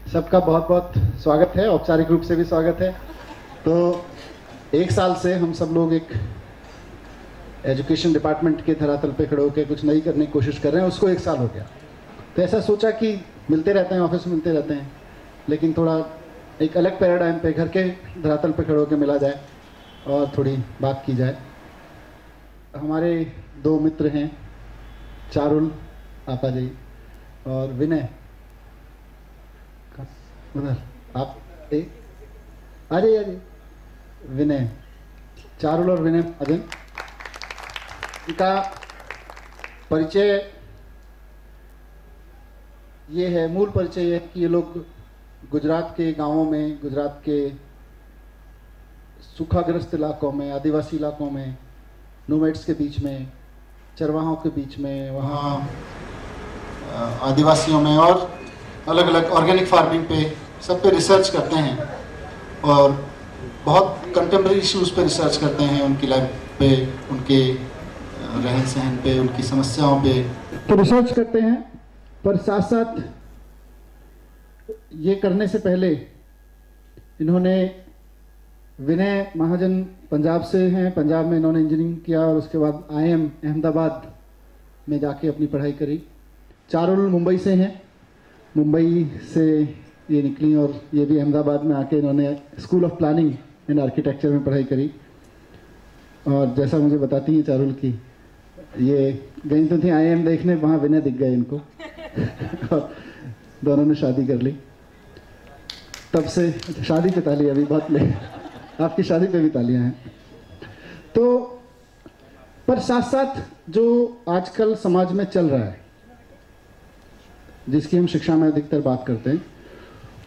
सबका बहुत बहुत स्वागत है, औपचारिक रूप से भी स्वागत है। तो एक साल से हम सब लोग एक एजुकेशन डिपार्टमेंट के धरातल पे खड़े होकर कुछ नई करने की कोशिश कर रहे हैं। उसको एक साल हो गया, तो ऐसा सोचा कि मिलते रहते हैं, ऑफिस में मिलते रहते हैं, लेकिन थोड़ा एक अलग पैराडाइम पे घर के धरातल पे खड़े होकर मिला जाए और थोड़ी बात की जाए। हमारे दो मित्र हैं, चारुल आपा जी और विनय। उधर आप आ जाइए। विनय, चारुल और विनय महाजन, इनका परिचय ये है, मूल परिचय ये है कि ये लोग गुजरात के गांवों में, गुजरात के सूखाग्रस्त इलाकों में, आदिवासी इलाकों में, नोमैड्स के बीच में, चरवाहों के बीच में, वहाँ आदिवासियों में और अलग अलग ऑर्गेनिक फार्मिंग पे सब पे रिसर्च करते हैं और बहुत कंटेम्प्रेरी इश्यूज़ पे रिसर्च करते हैं, उनकी लाइफ पे, उनके रहन सहन पे, उनकी समस्याओं पे तो रिसर्च करते हैं। पर साथ साथ ये करने से पहले इन्होंने, विनय महाजन पंजाब से हैं, पंजाब में इन्होंने इंजीनियरिंग किया और उसके बाद IIM अहमदाबाद में जाके अपनी पढ़ाई करी। चारुल मुंबई से हैं, मुंबई से ये निकली और ये भी अहमदाबाद में आके इन्होंने school of planning and architecture में पढ़ाई करी। और जैसा मुझे बताती हैं चारुल की, ये गई तो थी IIM देखने, वहाँ विनय दिख गए इनको और दोनों ने शादी कर ली। तब से शादी पे ताली अभी बहुत ले, आपकी शादी पे भी तालियां हैं। तो पर साथ साथ जो आजकल समाज में चल रहा है, जिसकी हम शिक्षा में अधिकतर बात करते हैं,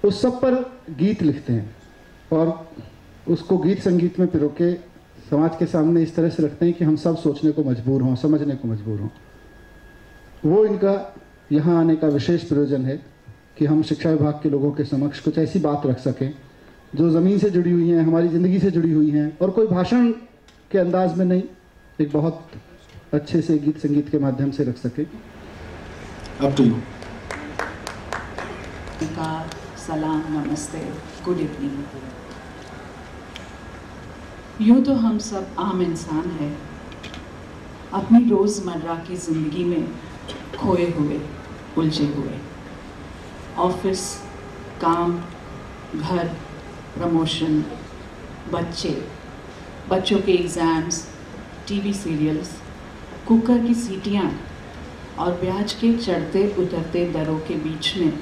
उस सब पर गीत लिखते हैं और उसको गीत संगीत में पिरो के समाज के सामने इस तरह से रखते हैं कि हम सब सोचने को मजबूर हों, समझने को मजबूर हों। वो इनका यहाँ आने का विशेष प्रयोजन है कि हम शिक्षा विभाग के लोगों के समक्ष कुछ ऐसी बात रख सकें जो ज़मीन से जुड़ी हुई हैं, हमारी ज़िंदगी से जुड़ी हुई हैं, और कोई भाषण के अंदाज में नहीं, एक बहुत अच्छे से गीत संगीत के माध्यम से रख सके। अब टू यू। सलाम, नमस्ते, गुड इवनिंग। यूँ तो हम सब आम इंसान हैं, अपनी रोज़मर्रा की ज़िंदगी में खोए हुए, उलझे हुए। ऑफिस, काम, घर, प्रमोशन, बच्चों के एग्ज़ाम्स, टीवी सीरियल्स, कुकर की सीटियाँ और ब्याज के चढ़ते उतरते दरों के बीच में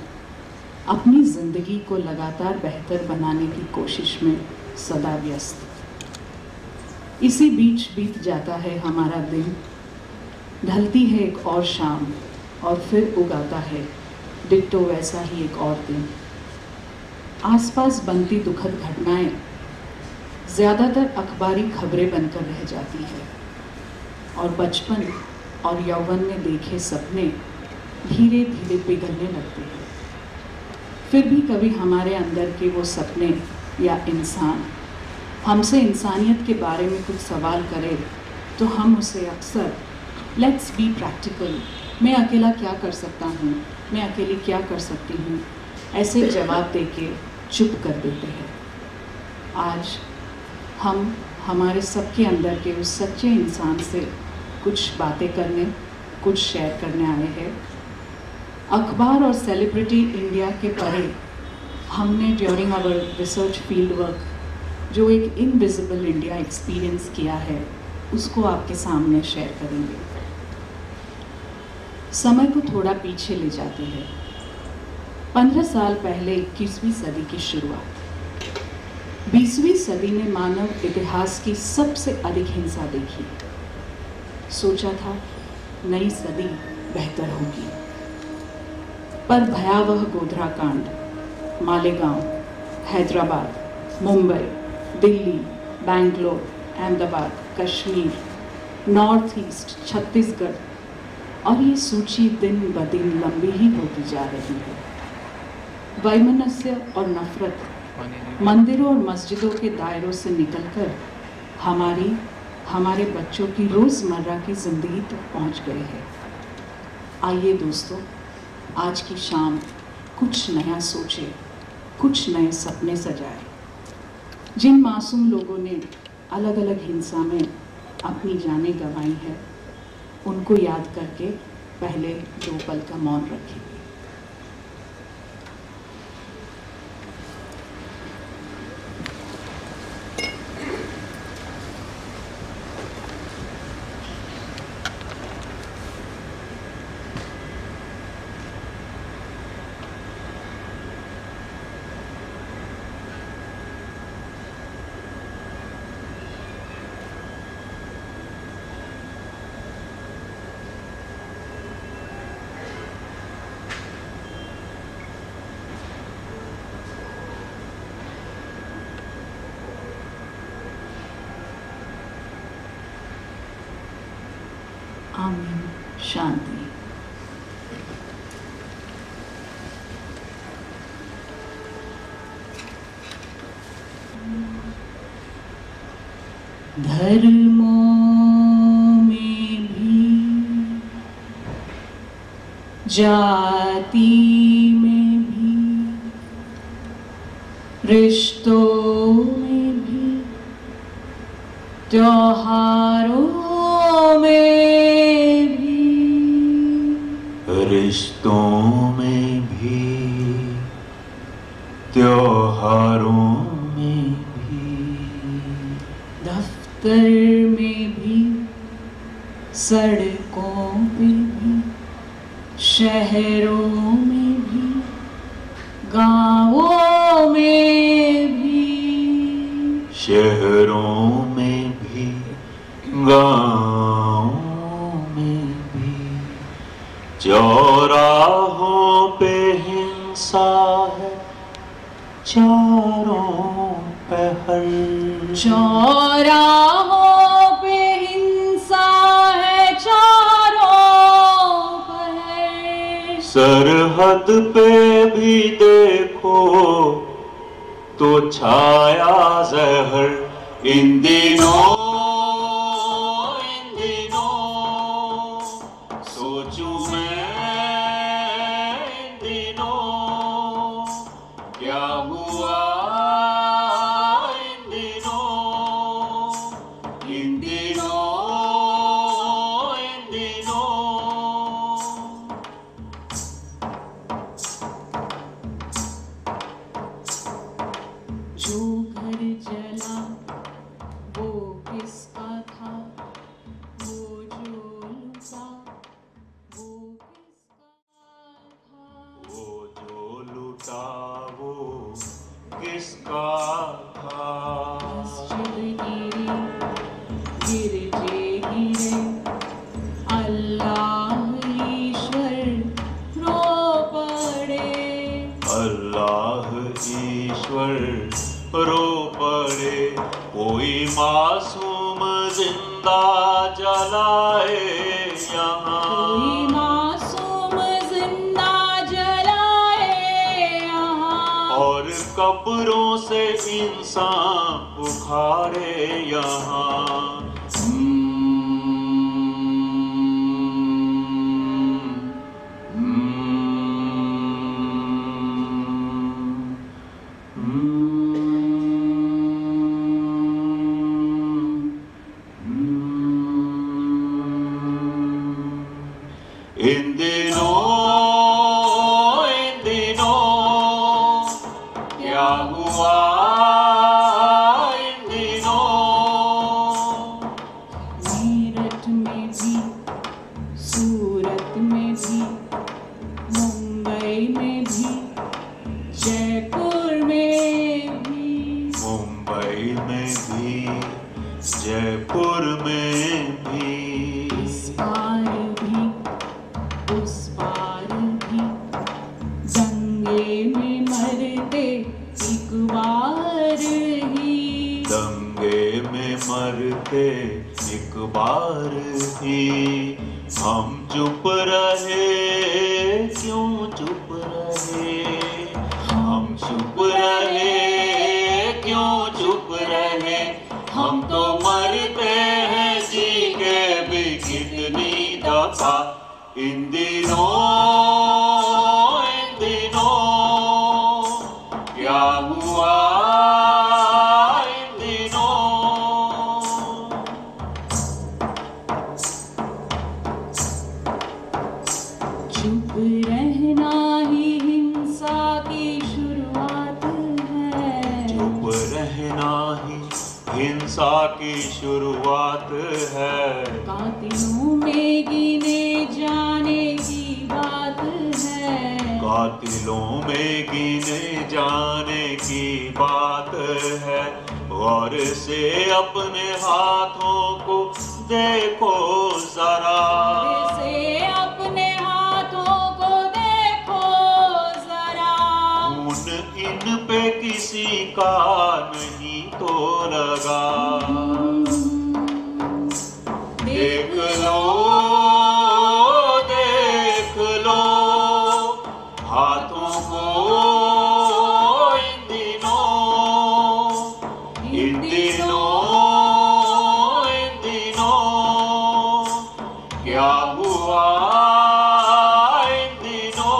अपनी ज़िंदगी को लगातार बेहतर बनाने की कोशिश में सदा व्यस्त। इसी बीच बीत जाता है हमारा दिन, ढलती है एक और शाम और फिर उगाता है डिट्टो वैसा ही एक और दिन। आसपास बनती दुखद घटनाएं ज़्यादातर अखबारी खबरें बनकर रह जाती है और बचपन और यौवन में देखे सपने धीरे धीरे पिघलने लगते हैं। फिर भी कभी हमारे अंदर के वो सपने या इंसान हमसे इंसानियत के बारे में कुछ सवाल करे तो हम उसे अक्सर लेट्स बी प्रैक्टिकल, मैं अकेला क्या कर सकता हूँ, मैं अकेली क्या कर सकती हूँ, ऐसे जवाब देके चुप कर देते हैं। आज हम हमारे सबके अंदर के उस सच्चे इंसान से कुछ बातें करने, कुछ शेयर करने आए हैं। अखबार और सेलिब्रिटी इंडिया के परे हमने during our research field work जो एक इनविजिबल इंडिया एक्सपीरियंस किया है, उसको आपके सामने शेयर करेंगे। समय को थोड़ा पीछे ले जाते हैं। 15 साल पहले 21वीं सदी की शुरुआत। 20वीं सदी ने मानव इतिहास की सबसे अधिक हिंसा देखी। सोचा था नई सदी बेहतर होगी, पर भयावह गोधरा कांड मालेगांव, हैदराबाद, मुंबई, दिल्ली, बैंगलोर, अहमदाबाद, कश्मीर, नॉर्थ ईस्ट, छत्तीसगढ़, और ये सूची दिन ब दिन लंबी ही होती जा रही है। वैमनस्य और नफरत मंदिरों और मस्जिदों के दायरों से निकलकर हमारे बच्चों की रोज़मर्रा की ज़िंदगी तक पहुंच गए हैं। आइए दोस्तों, आज की शाम कुछ नया सोचे कुछ नए सपने सजाए। जिन मासूम लोगों ने अलग अलग हिंसा में अपनी जानें गंवाई है, उनको याद करके पहले 2 पल का मौन रखें। आमीन। शांति। धर्मों में भी, जाति में भी, रिश्तों में भी, त्योहारों में भी, रिश्तों में भी, त्योहारों में भी, दफ्तर में भी, सड़कों पे भी, शहरों में भी, गाँवों में भी, शहरों में भी, गाँवों में भी, चौराहों पे हिंसा है चारों पहर, चौराहों पे हिंसा है चारों पहर, सरहद पे भी देखो तो छाया जहर। इन दिनों सोचूं मैं, इन दिनों क्या हुआ, इन दिनों, इन दिनों, इन दिनों। जो घर जला वो किसका था, वो जो लुटा वो किसका था, वो जो लुटा वो किसका था। मस्जिद गिरी गिरजे गिरे, अल्लाह ईश्वर रो पड़े, अल्लाह ईश्वर रो पड़े। कोई मासूम जिंदा जलाए यहाँ, कोई मासूम जिंदा जलाए यहाँ, और कब्रों से इंसान उखाड़े यहाँ। इन दिनों क्या हुआ, इन दिनों। मीरठ में भी, सूरत में भी, मुंबई में भी, जयपुर में भी, मुंबई में भी, जयपुर में भी, इस पार भी उस पार भी, दंगे में मरते एक बार ही, दंगे में मरते एक बार ही। हम चुप रहे, क्यों चुप रहे, हम चुप रहे, क्यों चुप रहे। हम तो मरते हैं जी के भी कितनी दफा। इन दिनों क्या हुआ इन दिनों। चुप रहना ही हिंसा की शुरुआत है। चुप रहना ही हिंसा की शुरुआत है। कातिलों में गिने जाने की बात है। कातिलों में गिने जाने की बात है। गौर से अपने हाथों को देखो जरा। गौर से अपने हाथों को देखो जरा। खून इन पे किसी का नहीं तो लगा। देख लो देख लो हाथों को इन दिनों। इन दिनों इन दिनों क्या हुआ इन दिनों।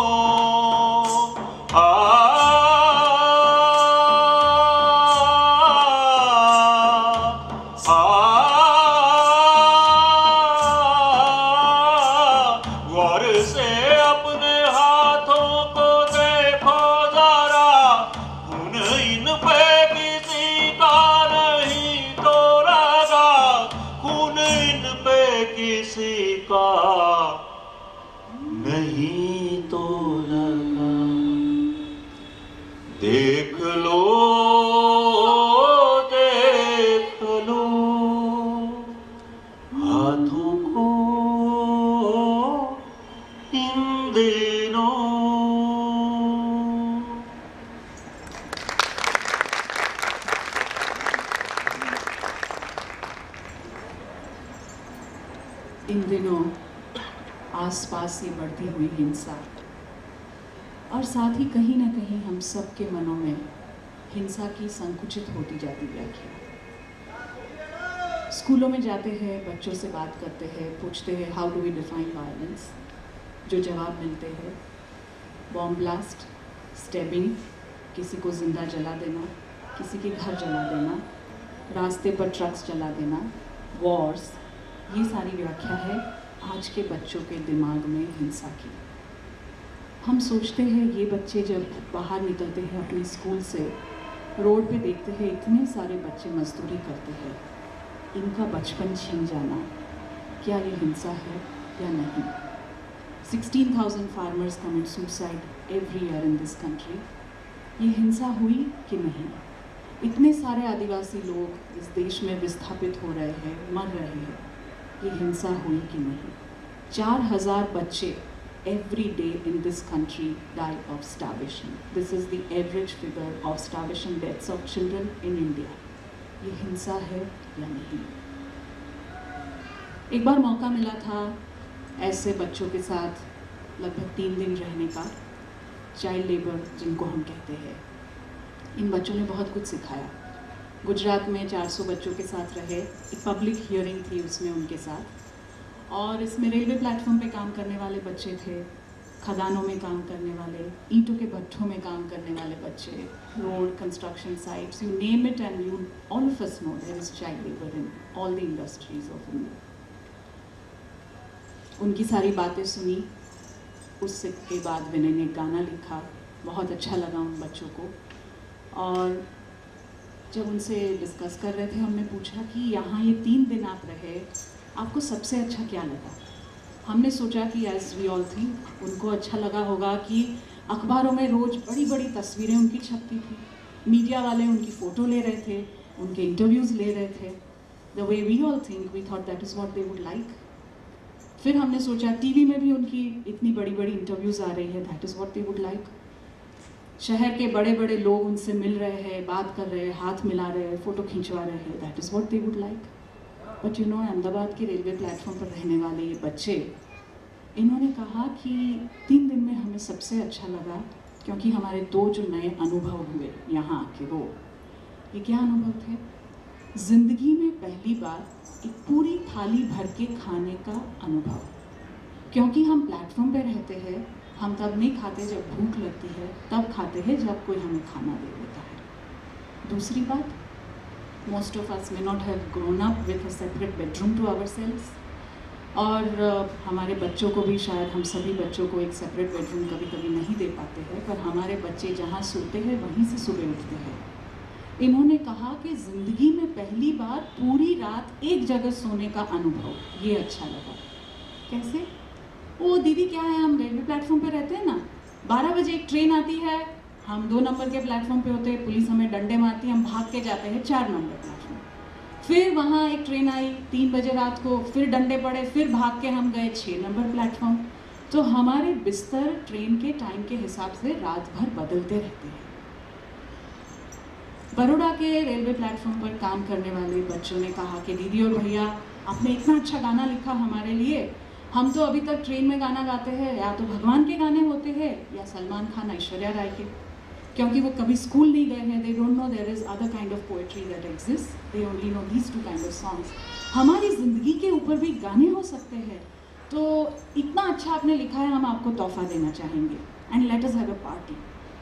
गौर से अपने हाथों को देखो जरा। खून इन पे किसी का नहीं तो लगा। खून इन पे किसी का नहीं तो लगा। देख लो देख लो हाथों को इन दिनों। इन दिनों आसपास ये बढ़ती हुई हिंसा और साथ ही कहीं ना कहीं हम सब के मनों में हिंसा की संकुचित होती जाती व्याख्या। स्कूलों में जाते हैं, बच्चों से बात करते हैं, पूछते हैं how do we define violence. जो जवाब मिलते हैं बॉम्ब ब्लास्ट, स्टैबिंग, किसी को जिंदा जला देना, किसी के घर जला देना, रास्ते पर ट्रक्स जला देना, वॉर्स। ये सारी व्याख्या है आज के बच्चों के दिमाग में हिंसा की। हम सोचते हैं ये बच्चे जब बाहर निकलते हैं अपने स्कूल से, रोड पे देखते हैं इतने सारे बच्चे मजदूरी करते हैं, इनका बचपन छीन जाना, क्या ये हिंसा है या नहीं। 16,000 farmers commit suicide every year in this country. ये हिंसा हुई कि नहीं। इतने सारे आदिवासी लोग इस देश में विस्थापित हो रहे हैं, मर रहे हैं, ये हिंसा हुई कि नहीं। 4,000 बच्चे every day in this country die of starvation. This is the average figure of starvation deaths of children in India. ये हिंसा है या नहीं। एक बार मौका मिला था ऐसे बच्चों के साथ लगभग 3 दिन रहने का, चाइल्ड लेबर जिनको हम कहते हैं। इन बच्चों ने बहुत कुछ सिखाया। गुजरात में 400 बच्चों के साथ रहे, एक पब्लिक हियरिंग थी उसमें उनके साथ, और इसमें रेलवे प्लेटफॉर्म पे काम करने वाले बच्चे थे, खदानों में काम करने वाले, ईंटों के भट्ठों में काम करने वाले बच्चे, road construction sites, you name it and you all of us know there is child labour in all the industries of India. उनकी सारी बातें सुनी। उससे के बाद विनय ने गाना लिखा, बहुत अच्छा लगा उन बच्चों को। और जब उनसे डिस्कस कर रहे थे, हमने पूछा कि यहाँ ये 3 दिन आप रहे, आपको सबसे अच्छा क्या लगा। हमने सोचा कि एज वी ऑल थिंक उनको अच्छा लगा होगा कि अखबारों में रोज़ बड़ी बड़ी तस्वीरें उनकी छपती थी, मीडिया वाले उनकी फ़ोटो ले रहे थे, उनके इंटरव्यूज़ ले रहे थे। The way we all think, we thought that is what they would like. फिर हमने सोचा टीवी में भी उनकी इतनी बड़ी बड़ी इंटरव्यूज़ आ रही है, that is what they would like. शहर के बड़े बड़े लोग उनसे मिल रहे हैं, बात कर रहे हैं, हाथ मिला रहे हैं, फ़ोटो खिंचवा रहे हैं, that is what they would like. But you know, Ahmedabad के रेलवे प्लेटफॉर्म पर रहने वाले ये बच्चे, इन्होंने कहा कि 3 दिन में हमें सबसे अच्छा लगा क्योंकि हमारे 2 जो नए अनुभव हुए यहाँ आके, वो ये क्या अनुभव थे। ज़िंदगी में पहली बार एक पूरी थाली भर के खाने का अनुभव। क्योंकि हम प्लेटफॉर्म पे रहते हैं, हम तब नहीं खाते जब भूख लगती है, तब खाते हैं जब कोई हमें खाना दे देता है। दूसरी बात, most of us may not have grown up with a separate bedroom to ourselves, और हमारे बच्चों को भी, शायद हम सभी बच्चों को एक सेपरेट बेडरूम कभी कभी नहीं दे पाते हैं, पर हमारे बच्चे जहाँ सोते हैं वहीं से सुबह उठते हैं। इन्होंने कहा कि ज़िंदगी में पहली बार पूरी रात एक जगह सोने का अनुभव, ये अच्छा लगा। कैसे? ओ दीदी क्या है, हम रेलवे प्लेटफॉर्म पे रहते हैं ना, 12 बजे एक ट्रेन आती है, हम 2 नंबर के प्लेटफॉर्म पे होते हैं, पुलिस हमें डंडे मारती है, हम भाग के जाते हैं 4 नंबर प्लेटफॉर्म। फिर वहाँ एक ट्रेन आई 3 बजे रात को, फिर डंडे पड़े, फिर भाग के हम गए 6 नंबर प्लेटफॉर्म। तो हमारे बिस्तर ट्रेन के टाइम के हिसाब से रात भर बदलते रहते हैं। बड़ौदा के रेलवे प्लेटफॉर्म पर काम करने वाले बच्चों ने कहा कि दीदी और भैया, आपने इतना अच्छा गाना लिखा हमारे लिए, हम तो अभी तक ट्रेन में गाना गाते हैं, या तो भगवान के गाने होते हैं या सलमान खान, ऐश्वर्या राय के, क्योंकि वो कभी स्कूल नहीं गए हैं, they don't know there is other kind of poetry that exist, they only know these 2 kind of songs. हमारी ज़िंदगी के ऊपर भी गाने हो सकते हैं, तो इतना अच्छा आपने लिखा है, हम आपको तोहफा देना चाहेंगे, and let us have a party.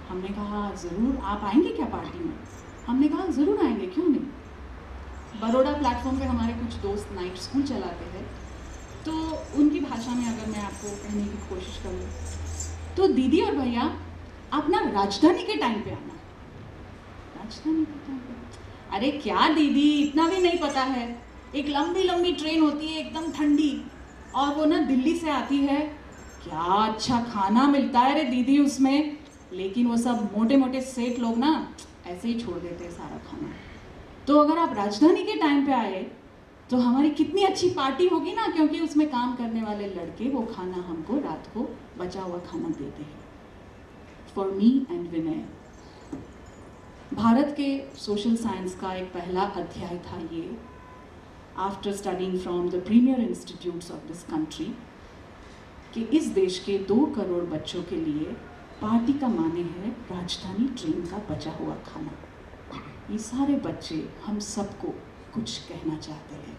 हमने कहा ज़रूर, आप आएंगे क्या पार्टी में? हमने कहा ज़रूर आएंगे, क्यों नहीं। बड़ौदा प्लेटफॉर्म पे हमारे कुछ दोस्त नाइट स्कूल चलाते हैं, तो उनकी भाषा में अगर मैं आपको कहने की कोशिश करूँ तो दीदी और भैया, आप ना राजधानी के टाइम पे आना। राजधानी के टाइम पे? अरे क्या दीदी, इतना भी नहीं पता है, एक लंबी लंबी ट्रेन होती है एकदम ठंडी, और वो ना दिल्ली से आती है, क्या अच्छा खाना मिलता है रे दीदी उसमें, लेकिन वो सब मोटे मोटे सेठ लोग ना ऐसे ही छोड़ देते हैं सारा खाना। तो अगर आप राजधानी के टाइम पे आए तो हमारी कितनी अच्छी पार्टी होगी ना, क्योंकि उसमें काम करने वाले लड़के वो खाना हमको रात को बचा हुआ खाना देते हैं। फॉर मी एंड विनय, भारत के सोशल साइंस का एक पहला अध्याय था ये, after studying from the premiere institutes of this country, कि इस देश के 2 करोड़ बच्चों के लिए पार्टी का माने है राजधानी ट्रेन का बचा हुआ खाना। ये सारे बच्चे हम सबको कुछ कहना चाहते हैं।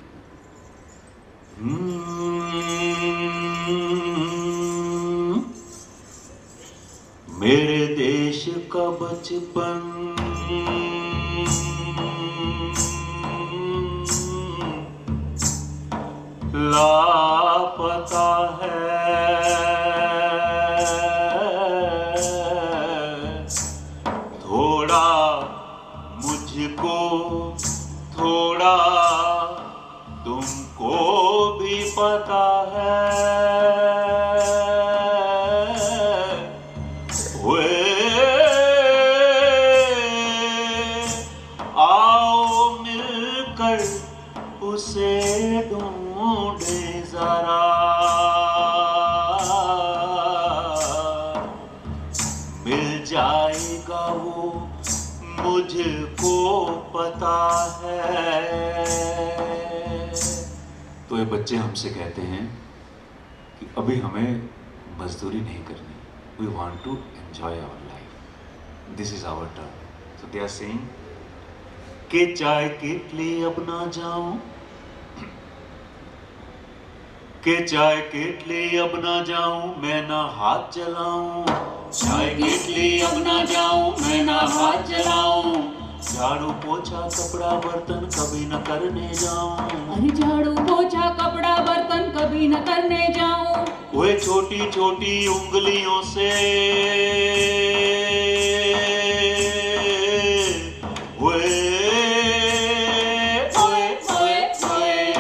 मेरे देश का बचपन लापता है, थोड़ा मुझको, थोड़ा तुमको भी पता है, आओ मिलकर उसे ढूंढे जरा, मिल जाएगा वो मुझको पता है। तो ये बच्चे हमसे कहते हैं कि अभी हमें मजदूरी नहीं करनी, we want to enjoy our life, this is our turn. So they are saying कि चाय केटली अब ना जाऊं, के चाय केटली अब ना जाऊं, मैं ना हाथ जलाऊं, चाय केटली अब ना जाऊं, मैं ना हाथ जलाऊं, झाड़ू पोछा कपड़ा बर्तन कभी न करने जाऊं, अरे झाड़ू पोछा कपड़ा बर्तन कभी न करने जाऊं, ओए छोटी छोटी उंगलियों से, ओए ओए ओए ओए,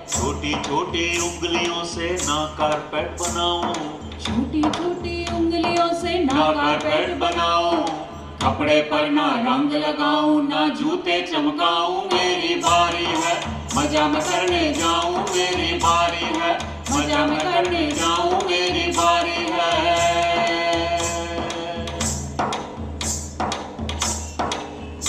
छोटी छोटी उंगलियों से ना कारपेट बनाऊं, छोटी छोटी उंगलियों से ना कारपेट बनाऊं, कपड़े पर ना रंग लगाऊं, ना जूते चमकाऊं, मेरी बारी है मजा में करने जाऊं, मेरी बारी है मजा में करने जाऊं, मेरी बारी है।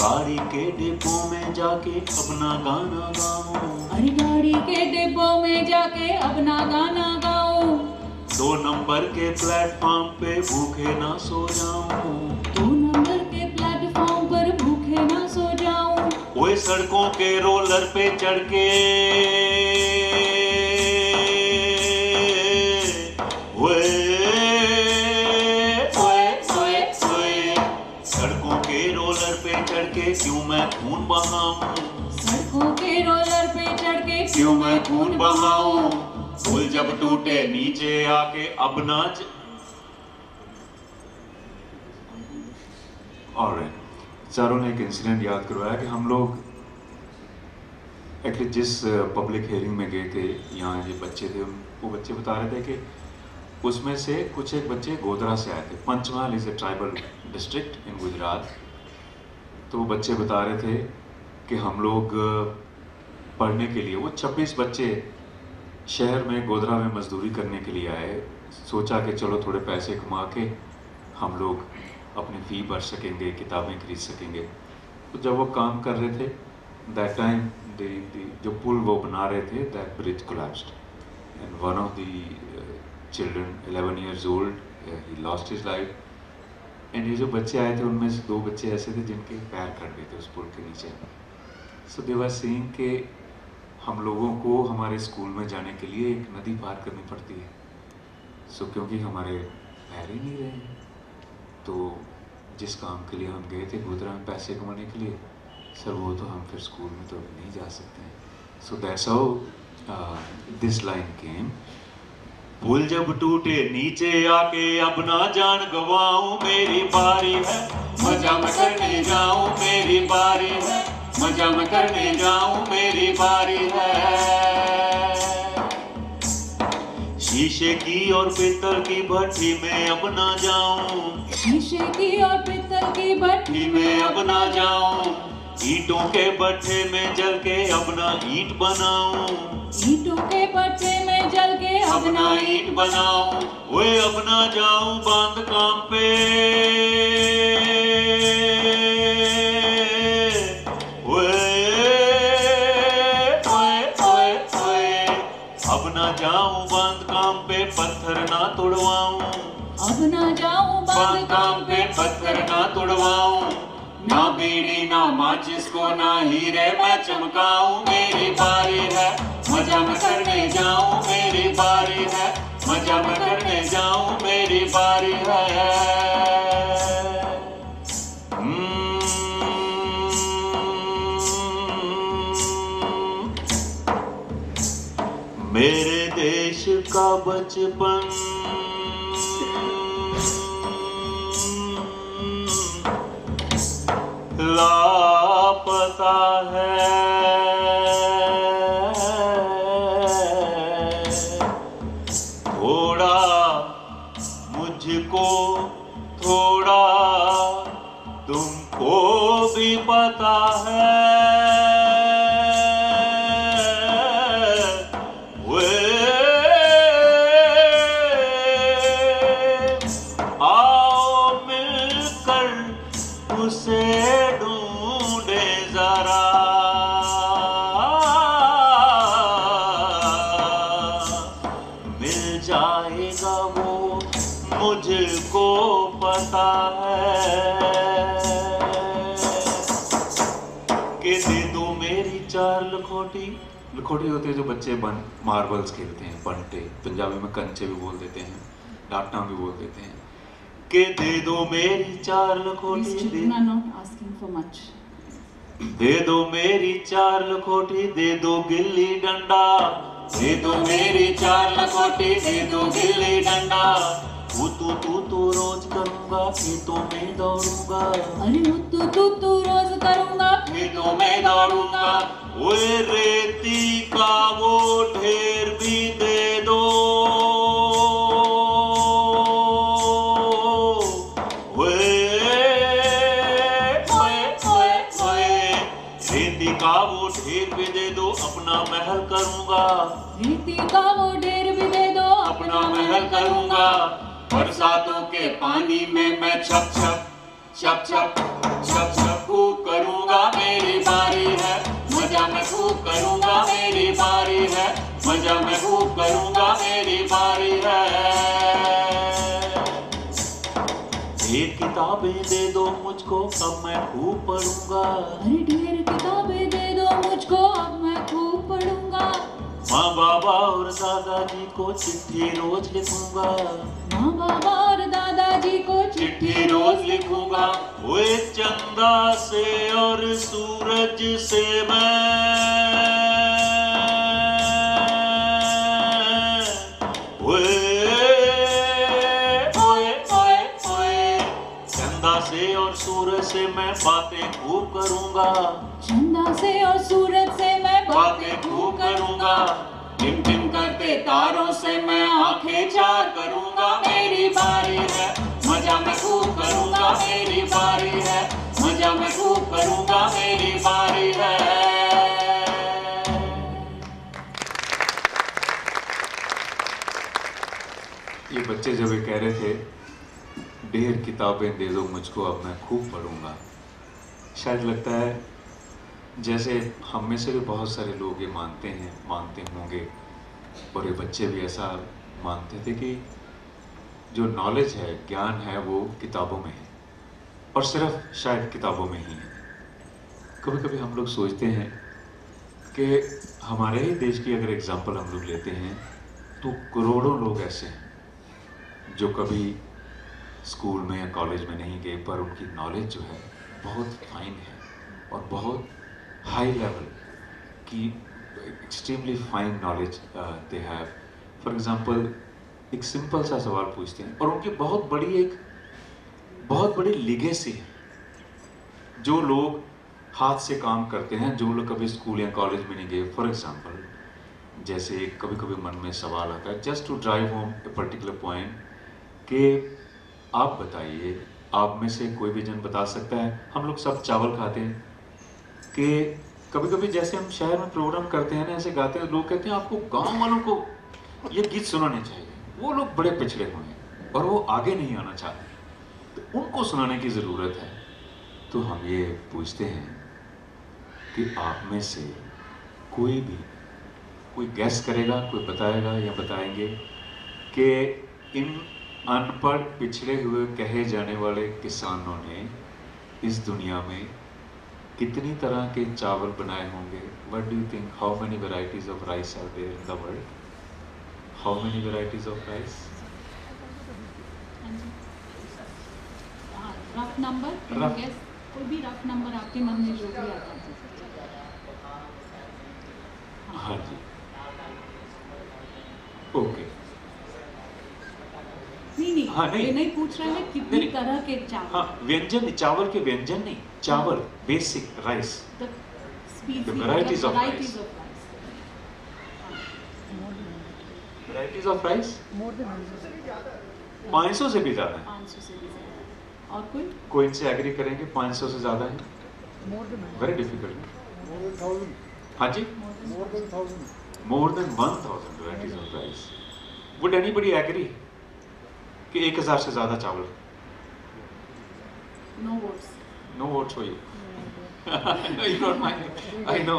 गाड़ी के डिब्बों में जाके अपना गाना गाऊं, अरे गाड़ी के डिब्बों में जाके अपना गाना गाऊं, 2 नंबर के प्लेटफॉर्म पे भूखे ना सो जाऊं, 2 नंबर के प्लेटफॉर्म पर भूखे ना सो जाऊं, ओए सड़कों के रोलर पे चढ़ के, ओए रोलर पे चढ़ के क्यों मैं खून बहाऊं, सड़कों के रोलर पे चढ़ के क्यों मैं खून बहाऊं, पुल जब टूटे नीचे आके अब ना और चारों ने एक इंसिडेंट याद करवाया कि हम लोग एक्चुअली जिस पब्लिक हियरिंग में गए थे, यहाँ ये बच्चे थे, वो बच्चे बता रहे थे कि उसमें से कुछ एक बच्चे गोधरा से आए थे। Panchmahal is a tribal district in Gujarat. तो वो बच्चे बता रहे थे कि हम लोग पढ़ने के लिए, वो 26 बच्चे शहर में गोधरा में मजदूरी करने के लिए आए। सोचा कि चलो थोड़े पैसे कमा के हम लोग अपनी फ़ी भर सकेंगे, किताबें खरीद सकेंगे। तो जब वो काम कर रहे थे, दैट टाइम जो पुल वो बना रहे थे, that bridge collapsed and one of the children 11 years old, he lost his life। And ये जो बच्चे आए थे उनमें से 2 बच्चे ऐसे थे जिनके पैर कट गए थे उस पुल के नीचे। सो दे वर सेइंग कि हम लोगों को हमारे स्कूल में जाने के लिए एक नदी पार करनी पड़ती है। सो क्योंकि हमारे पैर ही नहीं रहे हैं, तो जिस काम के लिए हम गए थे गोधरा में पैसे कमाने के लिए, सर वो तो हम फिर स्कूल में तो नहीं जा सकते हैं। So that's how this line came. पुल जब टूटे नीचे आके अब ना जान गवाऊं, मेरी बारी है मजा मैं करने जाऊं, मेरी बारी है मजा मैं करने जाऊं, मेरी बारी है। शीशे की और पीतल की भट्टी में अब ना जाऊं, शीशे की और पीतल की भट्टी में अब ना जाऊं, ईंटों के भट्टे में जल के अब ना ईंट बनाऊं, ईंटों के भट्टे में जल के अब ना ईंट बनाऊं, ओए अब ना जाऊं बांध काम पे, अब ना जाऊं बांध काम पे पत्थर ना तोड़वाऊं, अब ना जाऊं बांध काम पे पत्थर ना तोड़वाऊं, ना बीड़ी ना माचिस को ना हीरे मैं चमकाऊं, मेरी बारी है मजा मैं करने जाऊं, मेरी बारी है मजा मैं करने जाऊं, मेरी बारी है। मेरे देश का बचपन लापता है, थोड़ा मुझको थोड़ा तुमको भी पता है, आओ मिलकर उसे ढूंढे जरा, मिल जाएगा वो मुझको पता है, कि दे दो मेरी 4 लखोटी। लखोटी होते हैं जो बच्चे मार्बल्स खेलते हैं, बंटे, पंजाबी में कंचे भी बोल देते हैं, डाटना भी बोल देते हैं, कि दे दो मेरी 4 लखोटी, दे दो मेरी 4 लखोटी, दे दो गिल्ली डंडा, दे दो मेरी 4 लखोटी, दे दो गिल्ली डंडा, तू रोज करूंगा खेतों में दौड़ूंगा, अरे तू रोज करूंगा खेतों में दौड़ूंगा, ओए रेती का वो ढेर भी दे दो, रेती का वो ढेर भी दे दो, अपना महल करूंगा, रेती का वो ढेर भी दे दो, अपना महल करूंगा, बरसातों के पानी में मैं छप छप छप छप छप छप खूब करूंगा, मेरी बारी है मजा मैं खूब करूंगा, मेरी बारी है मजा मैं खूब करूंगा, मेरी बारी है। ढेर किताबें दे दो मुझको अब मैं खूब पढ़ूंगा, अरे ढेर किताबें दे दो मुझको अब मैं खूब पढ़ूंगा, माँ बाबा और दादाजी को चिट्ठी रोज लिखूंगा, माँ बाबा और दादाजी को चिट्ठी रोज लिखूंगा, ओए चंदा से और सूरज से सूरज से मैं बातें खूब करूंगा, चंदा से और सूरज से मैं बातें खूब करूंगा, टिम टिम करते तारों से मैं आंखें चार करूंगा। मेरी बारी है, मजा मैं खूब करूंगा, मेरी बारी है, मजा मैं खूब करूंगा, मेरी बारी है। ये बच्चे जब ये कह रहे थे ढेर किताबें दे दो मुझको, अब मैं खूब पढ़ूंगा, शायद लगता है जैसे हम में से भी बहुत सारे लोग ये मानते होंगे, और ये बच्चे भी ऐसा मानते थे कि जो नॉलेज है, ज्ञान है, वो किताबों में है, और सिर्फ शायद किताबों में ही है। कभी कभी हम लोग सोचते हैं कि हमारे ही देश की अगर एग्जाम्पल हम लोग लेते हैं तो करोड़ों लोग ऐसे हैं जो कभी स्कूल में या कॉलेज में नहीं गए, पर उनकी नॉलेज जो है बहुत फाइन है और बहुत हाई लेवल की, extremely fine knowledge they have. For example एक सिंपल सा सवाल पूछते हैं और उनकी बहुत बड़ी लिगेसी है। जो लोग हाथ से काम करते हैं, जो लोग कभी स्कूल या कॉलेज में नहीं गए, फॉर एग्जांपल जैसे कभी कभी मन में सवाल आता है, just to drive home a particular point, कि आप बताइए, आप में से कोई भी जन बता सकता है, हम लोग सब चावल खाते हैं, कि कभी कभी जैसे हम शहर में प्रोग्राम करते हैं ना, ऐसे गाते हैं, लोग कहते हैं आपको गांव वालों को ये गीत सुनाने चाहिए, वो लोग बड़े पिछड़े हुए हैं और वो आगे नहीं आना चाहते, तो उनको सुनाने की ज़रूरत है। तो हम ये पूछते हैं कि आप में से कोई गैस करेगा, कोई बताएगा या बताएंगे कि इन अनपढ़ पिछड़े हुए कहे जाने वाले किसानों ने इस दुनिया में कितनी तरह के चावल बनाए होंगे? What do you think? How many varieties of rice are there in the world? How many varieties of rice? Rough number, कोई भी रफ नंबर आपके मन में जो भी आता है। हाँ जी, ओके। हाँ, ये नहीं पूछ रहे हैं कितनी तरह के चावल। हाँ, व्यंजन, चावल के व्यंजन नहीं, चावल, basic rice, the varieties of rice. Varieties of rice? 500 से भी ज़्यादा है। 500 से भी ज़्यादा। और कोई इनसे एग्री करेंगे 500 से ज़्यादा है? Very difficult. हाँ जी? More than 1000 varieties of rice. Would anybody agree कि 1000 से ज़्यादा चावल? No votes. No votes for you. No, you don't mind. I know,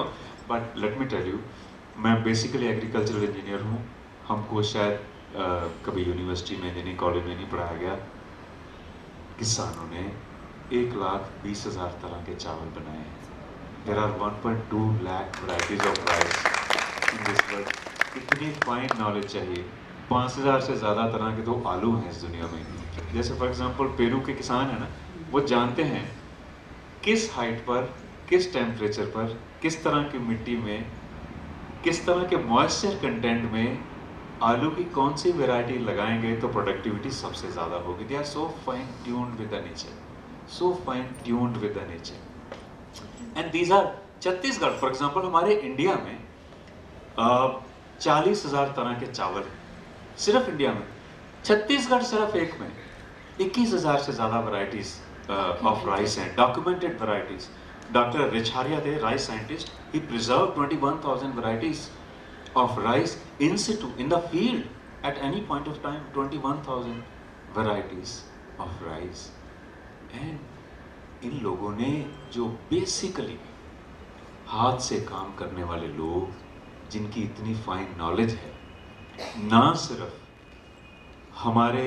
but let me tell you, मैं basically agricultural engineer हूँ। हमको शायद कभी यूनिवर्सिटी में नहीं, कॉलेज में नहीं पढ़ाया गया। किसानों ने 1,20,000 तरह के चावल बनाए हैं। There are 1.2 lakh varieties of rice in this world. इतनी फाइन नॉलेज चाहिए। 5,000 से ज़्यादा तरह के तो आलू हैं इस दुनिया में। जैसे फॉर एग्जांपल पेरू के किसान हैं ना, वो जानते हैं किस हाइट पर, किस टेम्परेचर पर, किस तरह की मिट्टी में, किस तरह के मॉइस्चर कंटेंट में आलू की कौन सी वैरायटी लगाएंगे तो प्रोडक्टिविटी सबसे ज़्यादा होगी। They are so fine tuned with the nature, so fine tuned with the nature. And these are Chhattisgarh for example, हमारे इंडिया में 40,000 तरह के चावल हैं सिर्फ इंडिया में। छत्तीसगढ़ सिर्फ एक में 21,000 से ज़्यादा वैरायटीज ऑफ राइस हैं, documented varieties. Doctor Richharia they, rice scientist, he preserve 21,000 varieties of rice in situ, in the field, at any point of time, 21,000 varieties of rice. And इन लोगों ने जो बेसिकली हाथ से काम करने वाले लोग, जिनकी इतनी फाइन नॉलेज है, ना सिर्फ हमारे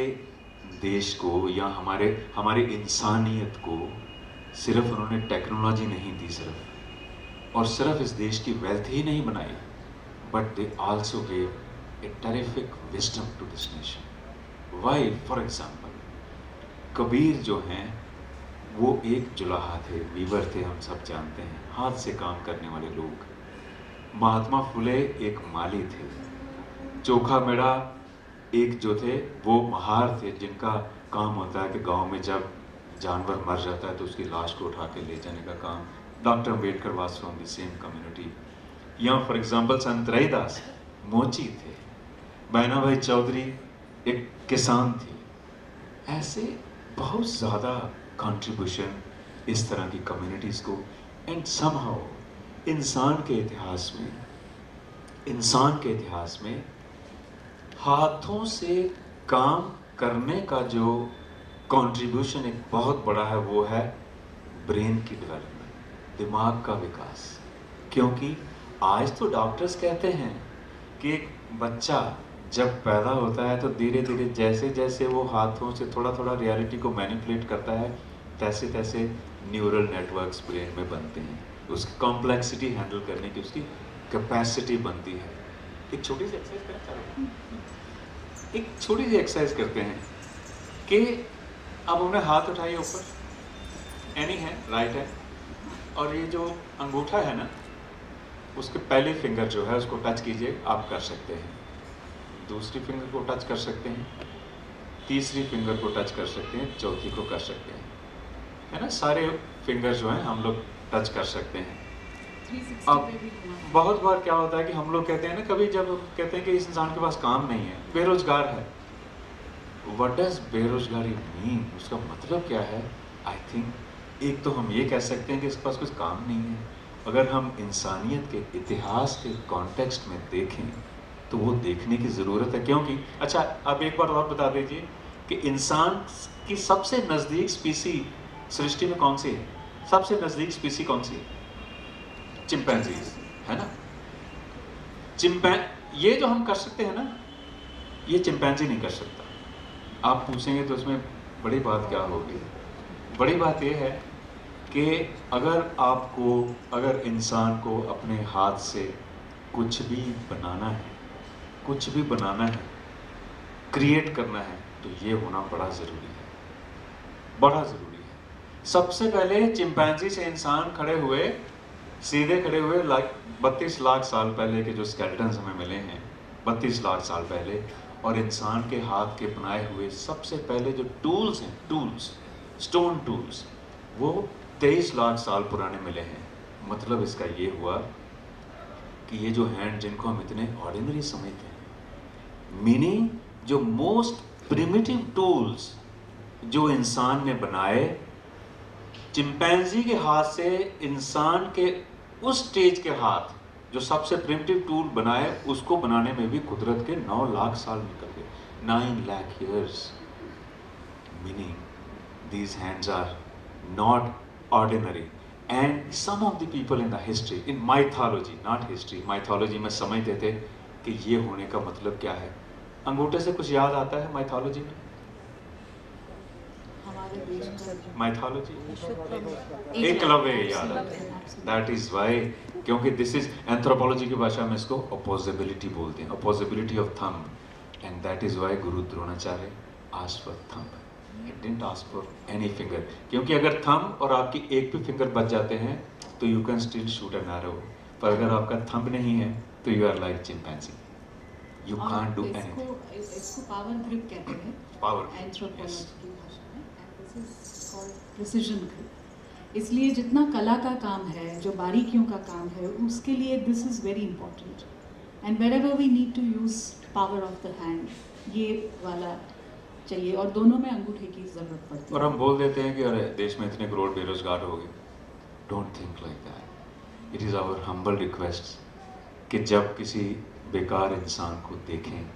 देश को या हमारे इंसानियत को सिर्फ उन्होंने टेक्नोलॉजी नहीं दी और सिर्फ इस देश की वेल्थ ही नहीं बनाई, but they also gave a terrific wisdom to this nation. Why for example Kabir जो हैं वो एक जुलाहा थे, वीवर थे, हम सब जानते हैं, हाथ से काम करने वाले लोग। महात्मा फुले एक माली थे। चोखा मेड़ा एक जो थे वो महार थे, जिनका काम होता है कि गांव में जब जानवर मर जाता है तो उसकी लाश को उठा के ले जाने का काम। Doctor Ambedkar was from the same community. या फॉर एग्जाम्पल संत रैदास मोची थे, बैना भाई चौधरी एक किसान थी। ऐसे बहुत ज़्यादा कंट्रीब्यूशन इस तरह की कम्युनिटीज़ को। एंड समहाउ इंसान के इतिहास में हाथों से काम करने का जो कंट्रीब्यूशन एक बहुत बड़ा है वो है ब्रेन की डेवलपमेंट, दिमाग का विकास। क्योंकि आज तो डॉक्टर्स कहते हैं कि एक बच्चा जब पैदा होता है तो धीरे धीरे जैसे जैसे वो हाथों से थोड़ा थोड़ा रियलिटी को मैनिपुलेट करता है, तैसे तैसे न्यूरल नेटवर्क्स ब्रेन में बनते हैं, उसकी कॉम्प्लेक्सिटी हैंडल करने की उसकी कैपेसिटी बनती है। एक छोटी सी एक्सरसाइज करते हैं कि अब हमने हाथ उठाए ऊपर, एनी है राइट है, और ये जो अंगूठा है ना उसके पहले फिंगर जो है उसको टच कीजिए, आप कर सकते हैं। दूसरी फिंगर को टच कर सकते हैं, तीसरी फिंगर को टच कर सकते हैं, चौथी को कर सकते हैं, है ना। सारे फिंगर जो हैं हम लोग टच कर सकते हैं। अब बहुत बार क्या होता है कि हम लोग कहते हैं ना, कभी जब कहते हैं कि इस इंसान के पास काम नहीं है, बेरोजगार है। व्हाट डज बेरोजगारी मीन, उसका मतलब क्या है? आई थिंक एक तो हम ये कह सकते हैं कि इसके पास कुछ काम नहीं है। अगर हम इंसानियत के इतिहास के कॉन्टेक्स्ट में देखें तो वो देखने की ज़रूरत है। क्योंकि अच्छा आप एक बार और बता दीजिए कि इंसान की सबसे नज़दीक स्पीसी सृष्टि में कौन सी है? सबसे नज़दीक स्पीसी कौन सी है? चिंपैंजीज, है ना। ये जो हम कर सकते हैं ना, ये चिंपैंजी नहीं कर सकता। आप पूछेंगे तो इसमें बड़ी बात क्या होगी? बड़ी बात ये है कि अगर इंसान को अपने हाथ से कुछ भी बनाना है, क्रिएट करना है, तो ये होना बड़ा ज़रूरी है। सबसे पहले चिंपैंजी से इंसान सीधे खड़े हुए 32 लाख साल पहले के जो स्केलेटन्स हमें मिले हैं, 32 लाख साल पहले, और इंसान के हाथ के बनाए हुए सबसे पहले जो टूल्स हैं, स्टोन टूल्स, वो 23 लाख साल पुराने मिले हैं। मतलब इसका ये हुआ कि ये जो हैंड जिनको हम इतने ऑर्डिनरी समझते हैं, मीनिंग जो मोस्ट प्रिमिटिव टूल्स जो इंसान ने बनाए, चिंपैंजी के हाथ से इंसान के उस स्टेज के हाथ जो सबसे प्रिमिटिव टूल बनाए, उसको बनाने में भी कुदरत के 9 लाख साल निकल गए, 9 lakh years. Meaning these hands are not ordinary, and some of the people in the history, in mythology, not history, mythology में समझते थे कि ये होने का मतलब क्या है। अंगूठे से कुछ याद आता है माइथोलॉजी में? माइथोलॉजी एकलव्य याद आता है। दैट इज वाई, क्योंकि दिस इज एंथ्रोपोलॉजी की भाषा में इसको अपोजिबिलिटी बोलते हैं, opposability of thumb, and that is why guru Dronacharya asked for thumb, he didn't ask for any finger. क्योंकि अगर थंब और आपकी एक भी फिंगर बच जाते हैं तो you can still shoot an arrow, पर अगर आपका थंब नहीं है तो you are like chimpanzee, you can't do anything. इसको पावर ग्रिप कहते हैं, पावर एंथ्रोपोलॉजी की भाषा में, and this is called precision grip. इसलिए जितना कला का काम है, जो बारीकियों का काम है, उसके लिए this is very important, and wherever we need to use power of the hand, ये वाला चाहिए, और दोनों में अंगूठे की जरूरत पड़ती है। और हम बोल देते हैं कि अरे देश में इतने करोड़ बेरोजगार हो गए। Don't think like that. It is our humble request कि जब किसी बेकार इंसान को देखें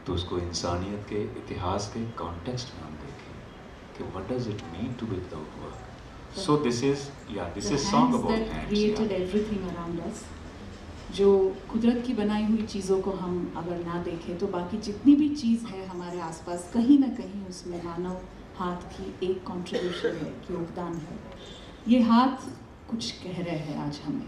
तो उसको इंसानियत के इतिहास के कॉन्टेक्स्ट में हम देखें कि what does it mean to be without work. So this is song about hands, created everything around us. जो कुदरत की बनाई हुई चीज़ों को हम अगर ना देखें तो बाकी जितनी भी चीज़ है हमारे आसपास, कहीं ना कहीं उसमें मानव हाथ की एक कंट्रीब्यूशन है, योगदान है। ये हाथ कुछ कह रहे हैं आज हमें।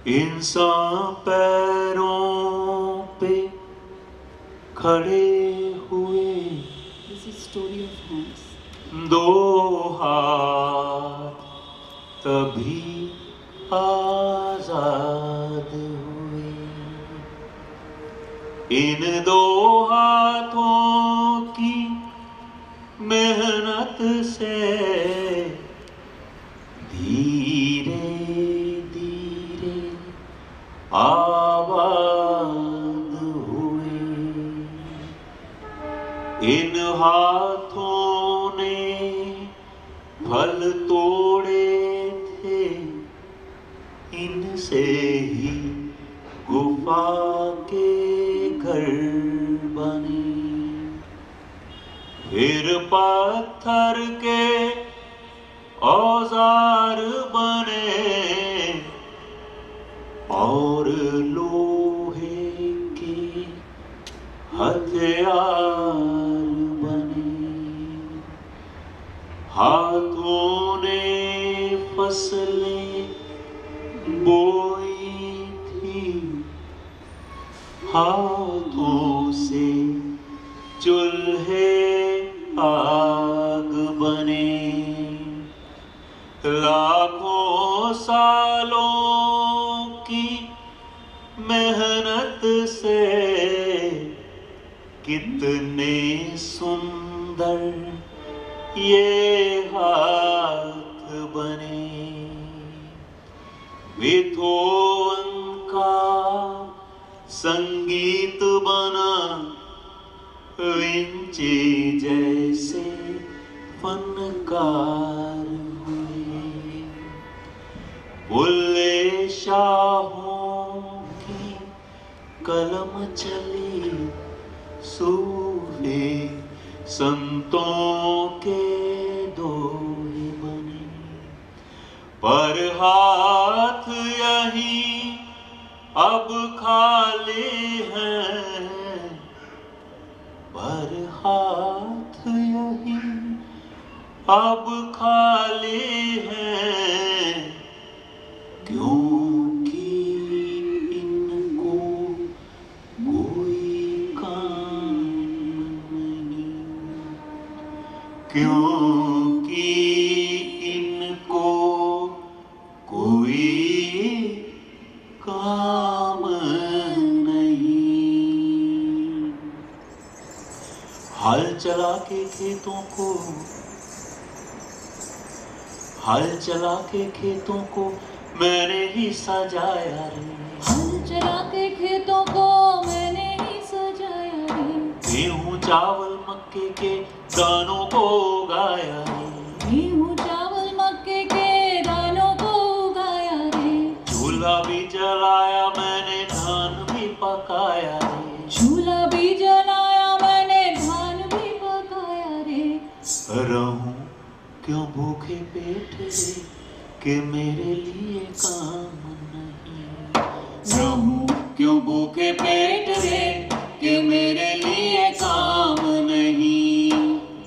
इंसान पैरों पे खड़े हुए, This is story of hands. दो हाथ तभी आजाद हुए। इन दो हाथों की मेहनत से धीरे धीरे आबाद हुए। इन हाथों ने फल तोड़े थे, इनसे ही गुफा के घर बने। फिर पत्थर के औजार बने और लोहे के हथियार बने। हाथों ने फसलें बोई थी, हाथों से चूल्हे आग बने। लाखों सालों की मेहनत से कितने सुंदर ये हाथ बने। बेथोवन का संगीत बना, विंची जैसे फनकार हुए। बुल्ले शाहों की कलम चली, सूफी संतों के दोहे बने। पर हाथ यही अब खाली हैं, पर हाथ यही अब खाली हैं, क्योंकि इनको कोई काम नहीं, क्योंकि इनको कोई काम नहीं। हल चला के खेतों को, हल चला के खेतों को मैंने ही सजाया रे। हल चला के खेतों को मैंने ही सजाया रे। गेहूं चावल मक्के के दानों को उगाया रे। गेहूं चावल मक्के के दानों को उगाया रे। चूल्हा भी जलाया मैंने, धान भी पकाया रे। चूल्हा भी जलाया मैंने, धान भी पकाया रे। रहूं क्यों भूखे पेट रे, कि मेरे लिए काम नहीं। रहूं क्यों भूखे पेट रे, कि मेरे लिए काम नहीं।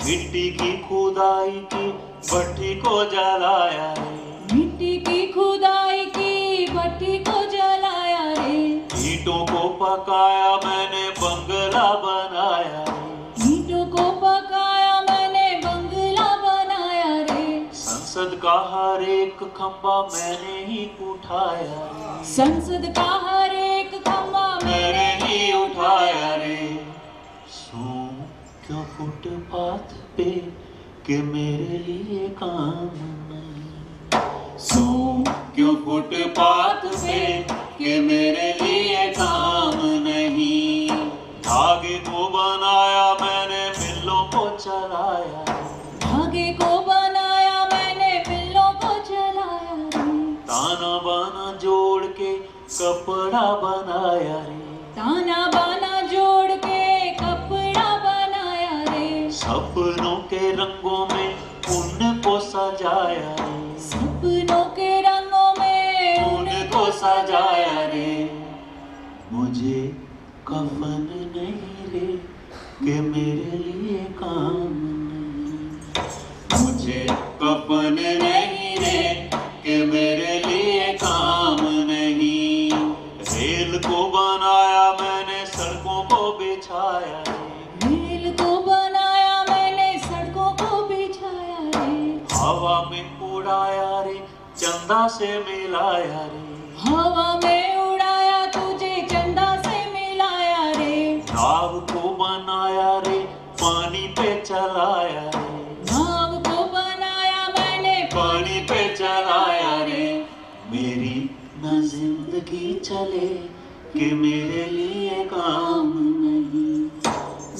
मिट्टी की खुदाई की भट्टी को जलाया रे। मिट्टी की खुदाई की भट्टी को जलाया रे। ईंटों को पकाया मैंने, बंगला बनाया रे। ईंटों को पकाया मैंने, बंगला बनाया रे। संसद का हर एक खंबा मैंने ही उठाया रे। संसद का हर एक खंबा मैंने ही उठाया रे। सो क्यों फुटपाथ पे, कि मेरे लिए काम नहीं। सो क्यों फुटपाथ पे, कि मेरे लिए काम नहीं। धागे को बनाया मैंने, मिलों को चलाया रे। धागे को बनाया मैंने, मिलों को चलाया रे। ताना बाना जोड़ के कपड़ा बनाया रे। ताना बाना जोड़ के कपड़ा बनाया रे। सपनों के रंगों में उनको सजाया रे। सपनों के रंगों में उनको सजाया रे। मुझे कफन नहीं रे, कि मेरे लिए काम नहीं। मुझे कफन नहीं रे, कि मेरे लिए काम नहीं। चंदा से मिलाया रे, हवा में उड़ाया तुझे चंदा से मिलाया रे, नाव को बनाया रे पानी पे चलाया रे, नाव को बनाया मैंने पानी पे चलाया रे, मेरी न जिंदगी चले कि मेरे लिए काम नहीं,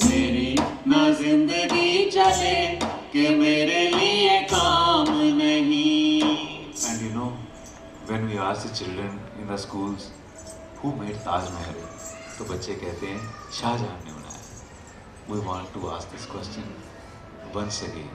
मेरी न जिंदगी चले कि मेरे लिए काम नहीं। And you know, when we ask the children in the schools who made Taj Mahal, तो बच्चे कहते हैं शाहजहां ने बनाया। We want to ask this question once again.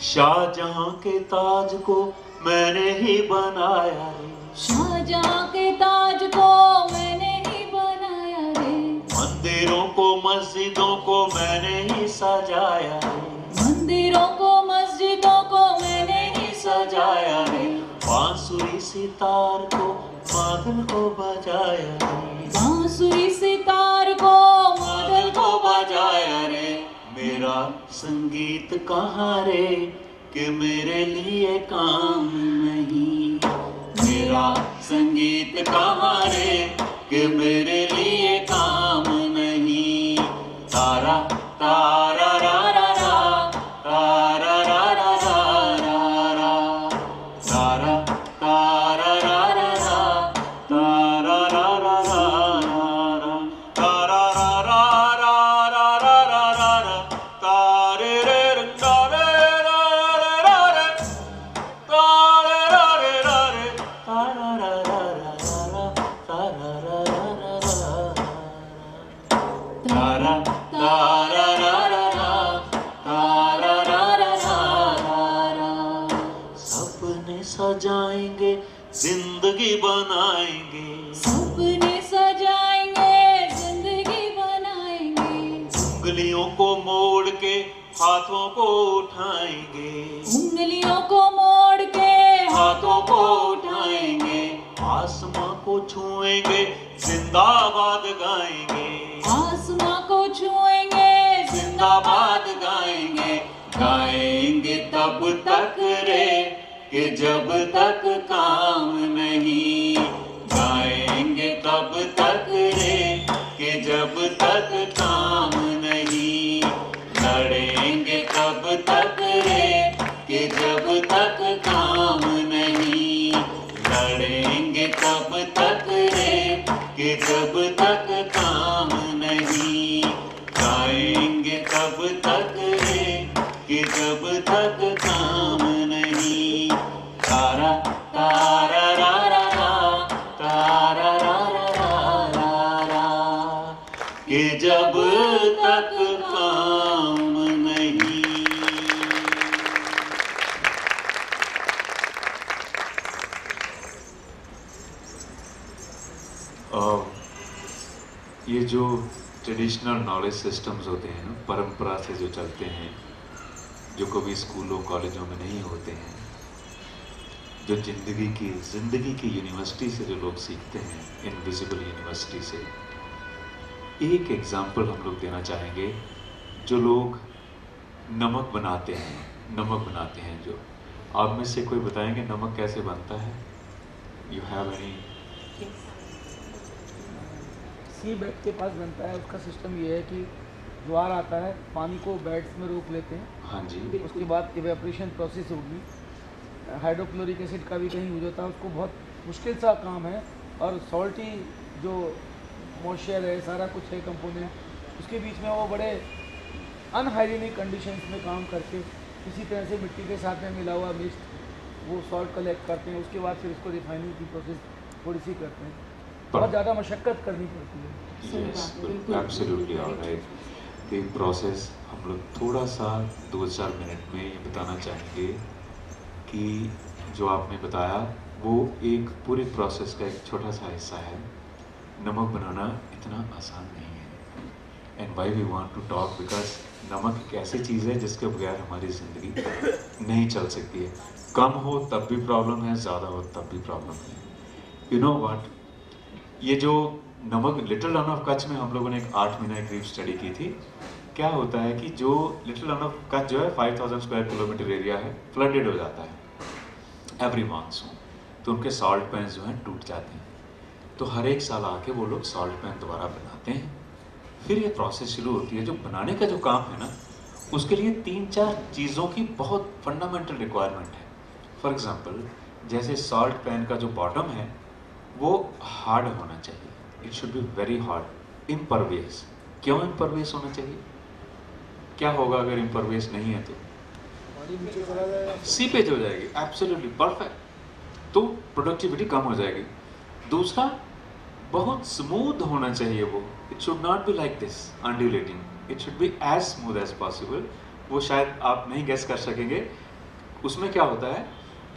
Shahjahan के ताज को मैंने ही बनाया रे, शाहजहां के ताज को मैंने ही बनाया रे, मंदिरों को मस्जिदों को मैंने ही सजाया रे, मंदिरों को मस्जिदों को मैंने ही सजाया रे, बांसुरी सितार को मादल को बजाया रे, बांसुरी सितार को मादल को बजाया रे, मेरा संगीत कहाँ रे कि मेरे लिए काम नहीं, मेरा संगीत कहाँ रे कि मेरे लिए काम नहीं। तारा तारा रा रा रा, तारा रा रा रा रा रा, तारा तारा रा रा रा, तारा रा रा रा रा रा, तारा रा रा रा रा रा रा रा रा, तारे रे रे तारे रा रे रा रे, तारे रा रे रा रे, तारा रा रा रा रा, तारा रा रा रा रा, तारा तारा रा रा रा, तारा रा रा रा रा। सपने सजाएंगे जिंदगी बनाएंगे, सपने सजाएंगे जिंदगी बनाएंगे, उंगलियों को मोड़ के हाथों को उठाएंगे, उंगलियों को मोड़ के हाथों को उठाएंगे, आसमां को छुएंगे जिंदाबाद गाएंगे, आसमां को छुएंगे जिंदाबाद गाएंगे, गाएंगे तब तक रे कि जब तक काम नहीं, गाएंगे तब तक रे कि जब तक काम नहीं, लड़ेंगे तब तक रे कि जब तक काम नहीं, लड़ेंगे तब तक रे कि जब तक काम नहीं, गाएंगे तब तक रे कि जब तक काम नहीं। तारा तारा रा रा रा, तारा रा रा रा रा रा, कि जब तक काम नहीं। ये जो ट्रेडिशनल नॉलेज सिस्टम्स होते हैं, परंपरा से जो चलते हैं, जो कभी स्कूलों कॉलेजों में नहीं होते हैं, जो जिंदगी की यूनिवर्सिटी से जो लोग सीखते हैं, इनविजिबल यूनिवर्सिटी से, एक एग्जाम्पल हम लोग देना चाहेंगे। जो लोग नमक बनाते हैं जो, आप में से कोई बताएंगे नमक कैसे बनता है? You have any? Sea bed के पास बनता है। उसका सिस्टम ये है कि ज्वार आता है, पानी को बेड्स में रोक लेते हैं। हाँ जी। उसके बाद इवेपोरेशन प्रोसेस होगी, हाइड्रोक्लोरिक एसिड का भी कहीं यूज होता है। उसको बहुत मुश्किल सा काम है, और सॉल्टी जो मॉइस्चर है, सारा कुछ है कंपोनेंट, उसके बीच में वो बड़े अनहाइजीनिक कंडीशंस में काम करके किसी तरह से मिट्टी के साथ में मिला हुआ मिक्स वो सॉल्ट कलेक्ट करते हैं। उसके बाद फिर उसको रिफाइनिंग की प्रोसेस थोड़ी सी करते हैं। बहुत ज़्यादा मशक्क़त करनी पड़ती है। Yes, absolutely alright. The process हम लोग थोड़ा सा 2-4 मिनट में ये बताना चाहेंगे कि जो आपने बताया वो एक पूरे प्रोसेस का एक छोटा सा हिस्सा है। नमक बनाना इतना आसान नहीं है। And why we want to talk because नमक एक ऐसी चीज़ है जिसके बगैर हमारी ज़िंदगी नहीं चल सकती है। कम हो तब भी प्रॉब्लम है, ज़्यादा हो तब भी प्रॉब्लम है। यू नो व्हाट, ये जो नमक लिटिल रन ऑफ कच्छ में हम लोगों ने एक 8 महीना करीब स्टडी की थी। क्या होता है कि जो लिटिल रन ऑफ कच्छ जो है 5000 स्क्वायर किलोमीटर एरिया है, फ्लडेड हो जाता है। एवरी मानसून, तो उनके सॉल्ट पैन जो हैं टूट जाते हैं। तो हर एक साल आके वो लोग सॉल्ट पैन दोबारा बनाते हैं। फिर ये प्रोसेस शुरू होती है। जो बनाने का जो काम है ना, उसके लिए 3-4 चीज़ों की बहुत फंडामेंटल रिक्वायरमेंट है। फॉर एग्जांपल, जैसे सॉल्ट पैन का जो बॉटम है वो हार्ड होना चाहिए, it should be very hard, impervious. क्यों इम्परवियस होना चाहिए? क्या होगा अगर इम्परवियस नहीं है तो? सीपेज हो जाएगी, एब्सोल्युटली परफेक्ट, तो प्रोडक्टिविटी कम हो जाएगी। दूसरा, बहुत स्मूथ होना चाहिए वो, it should not be like this undulating, it should be as smooth as possible. वो शायद आप नहीं गेस कर सकेंगे। उसमें क्या होता है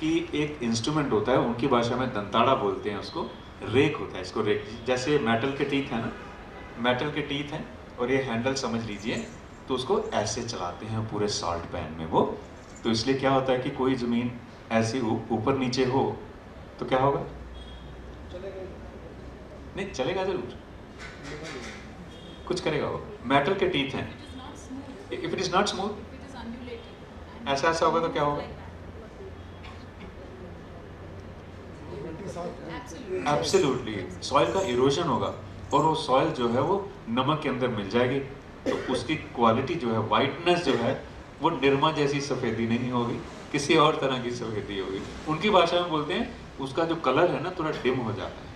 कि एक इंस्ट्रूमेंट होता है, उनकी भाषा में दंताड़ा बोलते हैं उसको, रेक होता है, इसको रेक, जैसे मेटल के टीथ है ना, मेटल के टीथ हैं और ये हैंडल समझ लीजिए, तो उसको ऐसे चलाते हैं पूरे सॉल्ट पैन में वो। तो इसलिए क्या होता है कि कोई ज़मीन ऐसी ऊपर नीचे हो तो क्या होगा? नहीं चलेगा, जरूर कुछ करेगा वो। मेटल के टीथ हैं, if it is not smooth, ऐसा ऐसा होगा तो क्या होगा? एब्सोल्युटली सॉइल का इरोजन होगा, और वो सॉइल जो है वो नमक के अंदर मिल जाएगी, तो उसकी क्वालिटी जो है, वाइटनेस जो है, वो निरमा जैसी सफ़ेदी नहीं होगी, किसी और तरह की सफ़ेदी होगी। उनकी भाषा में बोलते हैं उसका जो कलर है ना थोड़ा डिम हो जाता है।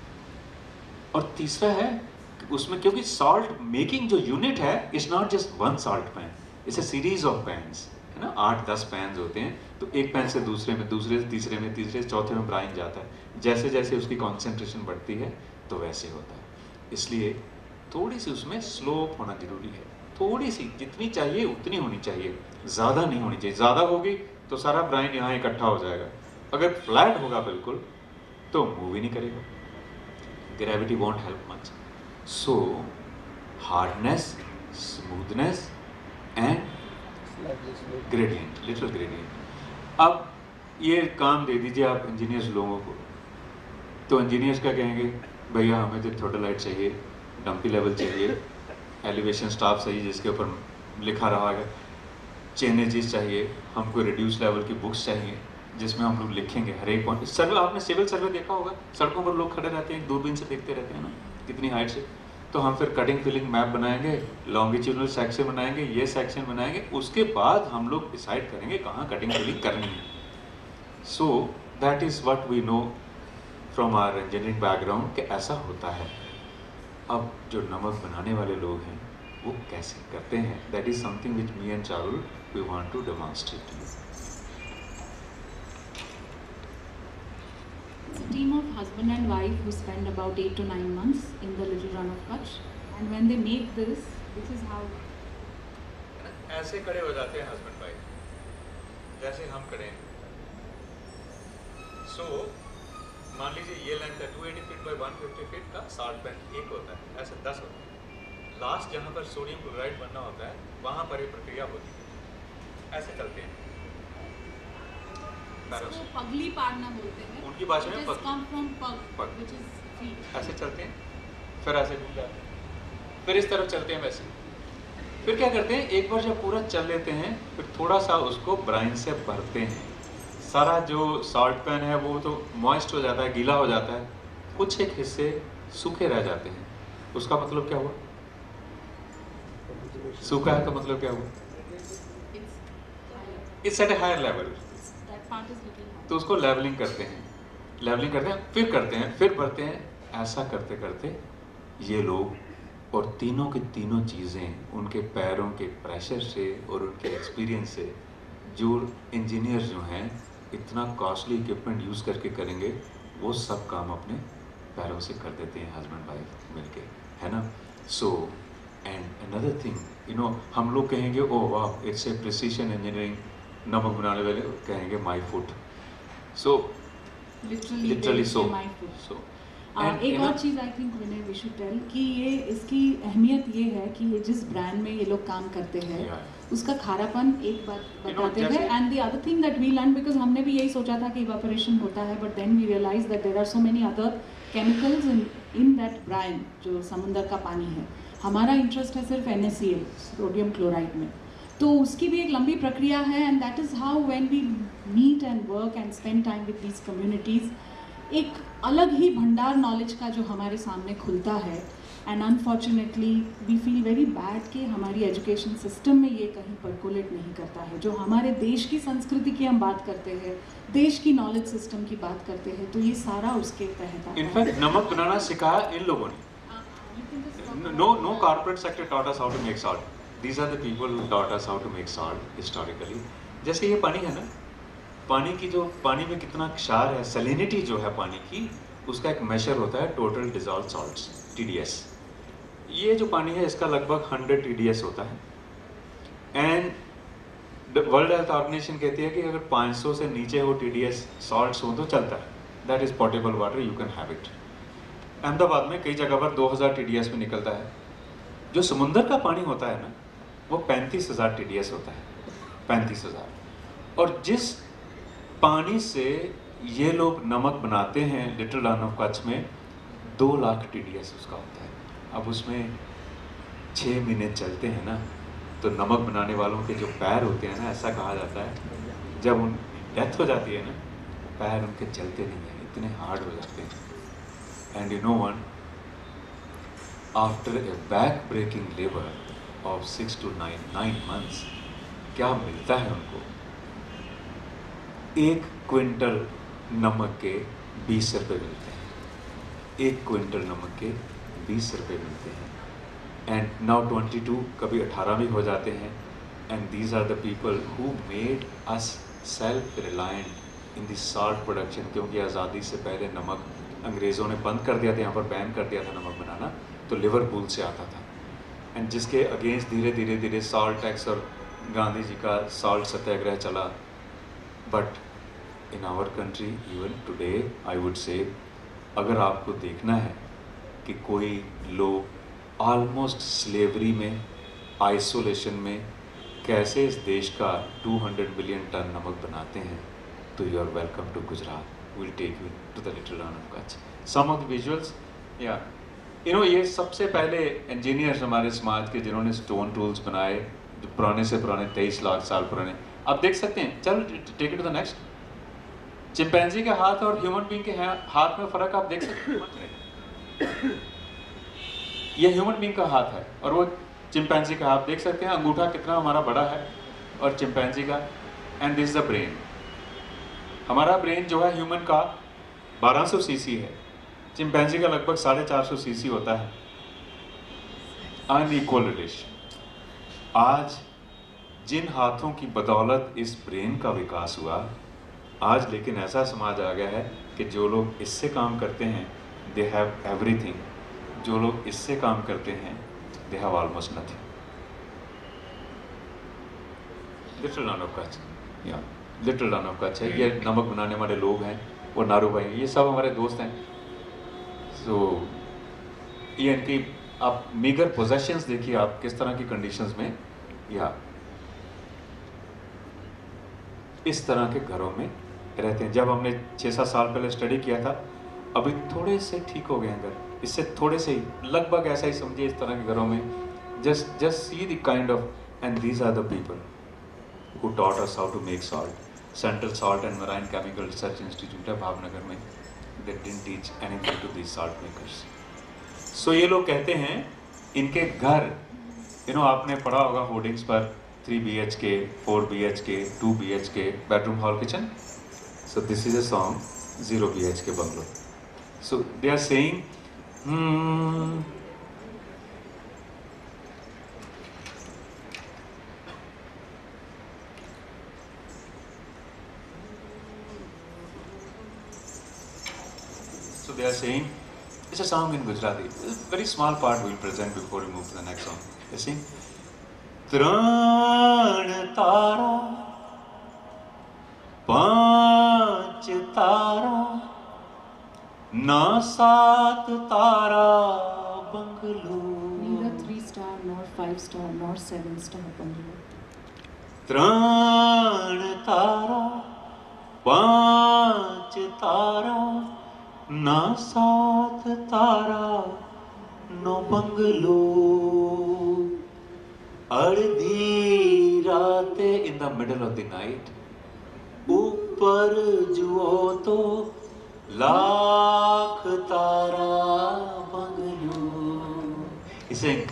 और तीसरा है उसमें, क्योंकि सॉल्ट मेकिंग जो यूनिट है is not just one salt pan, it's a series of pans, है ना, 8-10 पैन्स होते हैं। तो एक पैन से दूसरे में, दूसरे से तीसरे में, तीसरे से चौथे में ब्राइन जाता है। जैसे जैसे उसकी कॉन्सेंट्रेशन बढ़ती है तो वैसे होता है। इसलिए थोड़ी सी उसमें स्लोप होना जरूरी है, थोड़ी सी, जितनी चाहिए उतनी होनी चाहिए, ज़्यादा नहीं होनी चाहिए। ज़्यादा होगी तो सारा ब्राइन यहाँ इकट्ठा हो जाएगा। अगर फ्लैट होगा बिल्कुल तो मूव ही नहीं करेगा, gravity want help much. So hardness, smoothness and gradient, little gradient. अब ये काम दे दीजिए आप इंजीनियर्स लोगों को, तो इंजीनियर्स क्या कहेंगे? भैया हमें तो थ्रोटलाइट चाहिए, डंपी लेवल चाहिए, एलिवेशन स्टाफ चाहिए जिसके ऊपर लिखा रहा है, चेनेजेस चाहिए, हमको रिड्यूस लेवल की बुक्स चाहिए जिसमें हम लोग लिखेंगे हर एक पॉइंट। सर्वे, आपने सिविल सर्वे देखा होगा, सड़कों पर लोग खड़े रहते हैं, दूरबीन से देखते रहते हैं ना कितनी हाइट से। तो हम फिर कटिंग फिलिंग मैप बनाएंगे, लॉन्गिट्यूडनल सेक्शन बनाएंगे, ये सेक्शन बनाएंगे, उसके बाद हम लोग डिसाइड करेंगे कहाँ कटिंग फिलिंग करनी है। So that is what we know from our engineering background कि ऐसा होता है। अब जो नमक बनाने वाले लोग हैं वो कैसे करते हैं, that is something which me and Charul we want to demonstrate to you. It's a team of husband and wife who spend about 8 to 9 months in the little run of Kutch, and when they make this is how ऐसे खड़े हो जाते हैं husband wife, जैसे हम खड़े हैं। सो मान लीजिए ये लेंथ है 280 फीट बाय 150 फीट का सॉल्ट पैन एक होता है, ऐसे 10 होते हैं। लास्ट जहाँ पर सोडियम क्लोराइड बनना होता है वहाँ पर ये प्रक्रिया होती है, ऐसे चलते हैं। इसको पगली पाड़ना बोलते हैं, उनकी भाषा में come from pug, which is feet. ऐसे चलते हैं, फिर ऐसे घूम जाते हैं, फिर इस तरफ चलते हैं वैसे। फिर क्या करते हैं, एक बार जब पूरा चल लेते हैं फिर थोड़ा सा उसको ब्राइन से भरते हैं। सारा जो सॉल्ट पैन है वो तो मॉइस्ट हो जाता है, गीला हो जाता है, कुछ एक हिस्से सूखे रह जाते हैं। उसका मतलब क्या हुआ? सूखा है तो मतलब क्या हुआ? It's at a higher level, तो उसको लेवलिंग करते हैं, लेवलिंग करते हैं, फिर करते हैं, फिर भरते हैं। ऐसा करते करते ये लोग और तीनों की तीनों चीज़ें उनके पैरों के प्रेशर से और उनके एक्सपीरियंस से, जो इंजीनियर्स जो हैं इतना कॉस्टली इक्विपमेंट यूज़ करके करेंगे, वो सब काम अपने पैरों से कर देते हैं हस्बैंड वाइफ मिलके, है ना। So and another thing, you know, हम लोग कहेंगे ओह वाह इट्स ए प्रिसीशन इंजीनियरिंग, नमक बनाने वाले कहेंगे my foot. So literally so एक और चीज़ I think Vinay we should tell कि ये इसकी अहमियत ये है कि ये जिस ब्रांड में ये लोग काम करते हैं उसका खारापन एक बात बताते हैं। And the other thing that we learn, because हमने भी यही सोचा था कि इवापोरेशन होता है, but then we realise that there are so many other chemicals in that brine, जो समुंदर का पानी है। हमारा इंटरेस्ट है सिर्फ NaCl, सोडियम क्लोराइड में। तो उसकी भी एक लंबी प्रक्रिया है, and that is how when we meet and work and spend time with these communities, एक अलग ही भंडार नॉलेज का जो हमारे सामने खुलता है। And unfortunately we feel very bad कि हमारी एजुकेशन सिस्टम में ये कहीं परकोलेट नहीं करता है। जो हमारे देश की संस्कृति की हम बात करते हैं, देश की नॉलेज सिस्टम की बात करते हैं, तो ये सारा उसके तहत आता है। इनफैक्ट नमक बनाना सिखाया इन लोगों ने। No corporate sector taught us how to make salt. These are the people who taught us how to make salt historically. जैसे ये पानी है ना, पानी की जो पानी में कितना क्षार है, सैलिनिटी जो है पानी की, उसका एक मेजर होता है टोटल डिजॉल्व सॉल्ट्स, TDS। ये जो पानी है इसका लगभग 100 TDS होता है। एंड वर्ल्ड हेल्थ ऑर्गेनाइजेशन कहती है कि अगर 500 से नीचे हो TDS सॉल्ट्स हो तो चलता है, that is portable water, you can have it. Ahmedabad में कई जगह पर 2000 TDS में निकलता है। जो समुंदर का पानी होता है ना, वो 35,000 TDS होता है, 35,000। और जिस पानी से ये लोग नमक बनाते हैं लिटिल रन ऑफ कच्छ में, 2 लाख TDS उसका होता है। अब उसमें 6 महीने चलते हैं ना, तो नमक बनाने वालों के जो पैर होते हैं ना, ऐसा कहा जाता है जब उन डेथ हो जाती है ना, पैर उनके चलते नहीं हैं, इतने हार्ड हो जाते हैं। And you know one, after a back breaking labour of 6 to 9 months, क्या मिलता है उनको? 1 क्विंटल नमक के 20 रुपये मिलते हैं। 1 क्विंटल नमक के 20 रुपये मिलते हैं। एंड नाउ 22, कभी 18 भी हो जाते हैं। And these are the people who made us self reliant in the salt production, क्योंकि आज़ादी से पहले नमक अंग्रेज़ों ने बंद कर दिया था, यहाँ पर बैन कर दिया था नमक बनाना, तो लिवरपूल से आता था। एंड जिसके अगेंस्ट धीरे धीरे धीरे साल्ट टैक्स और गांधी जी का साल्ट सत्याग्रह चला। But in our country even today I would say, अगर आपको देखना है कि कोई लोग ऑलमोस्ट स्लेवरी में, आइसोलेशन में कैसे इस देश का 200 मिलियन टन नमक बनाते हैं, तो you are welcome to Gujarat, will take you to the little Rann of Kutch. Some of the visuals, या ये सबसे पहले इंजीनियर्स हमारे समाज के जिन्होंने स्टोन टूल्स बनाए, जो पुराने से पुराने 23 लाख साल पुराने, आप देख सकते हैं। चल take it to the next. Chimpanzee के हाथ और ह्यूमन बीइंग के हाथ में फ़र्क आप देख सकते हैं। ये ह्यूमन बीइंग का हाथ है और वो चिंपैंजी का हाथ, देख सकते हैं अंगूठा कितना हमारा बड़ा है और चिंपैंजी का। एंड दिस द ब्रेन, हमारा ब्रेन जो है ह्यूमन का 1200 सीसी है, चिंपैंजी का लगभग 450 सीसी होता है। Unequal relation. आज जिन हाथों की बदौलत इस ब्रेन का विकास हुआ, आज लेकिन ऐसा समाज आ गया है कि जो लोग इससे काम करते हैं दे हैव एवरीथिंग, जो लोग इससे काम करते हैं they have almost nothing. Little Rann of Kutch, या लिटिल रन ऑफ कच्छ है। ये नमक बनाने वाले लोग हैं, वो नारू भाई, ये सब हमारे दोस्त हैं। सो ये इनकी आप मीगर पोजेशंस देखिए, आप किस तरह की कंडीशंस में, या इस तरह के घरों में रहते हैं। जब हमने 6-7 साल पहले स्टडी किया था, अभी थोड़े से ठीक हो गए हैं घर, इससे थोड़े से ही, लगभग ऐसा ही समझिए इस तरह के घरों में। Just see the kind of, and these are the people who taught us how to make salt. Central Salt and Marine Chemical Research Institute है भावनगर में, they didn't teach anything to these salt makers. So ये लोग कहते हैं इनके घर, आपने पढ़ा होगा होर्डिंग्स पर 3 BHK, 4 BHK, 2 BHK, bedroom hall kitchen. So this is a song, 0 BHK bungalow. So they are saying, so they are saying, it's a song in Gujarati. A very small part we will present before we move to the next song. They sing, Tran tara, 5 tara, na 7 tara bungalow. Neither 3 star, nor 5 star, nor 7 star bungalow. Tran tara, 5 tara, ना 7 तारा, 9 bungalow, अर्धी रातें in the middle of the night, ऊपर जुओ तो लाख तारा bungalow. He's saying,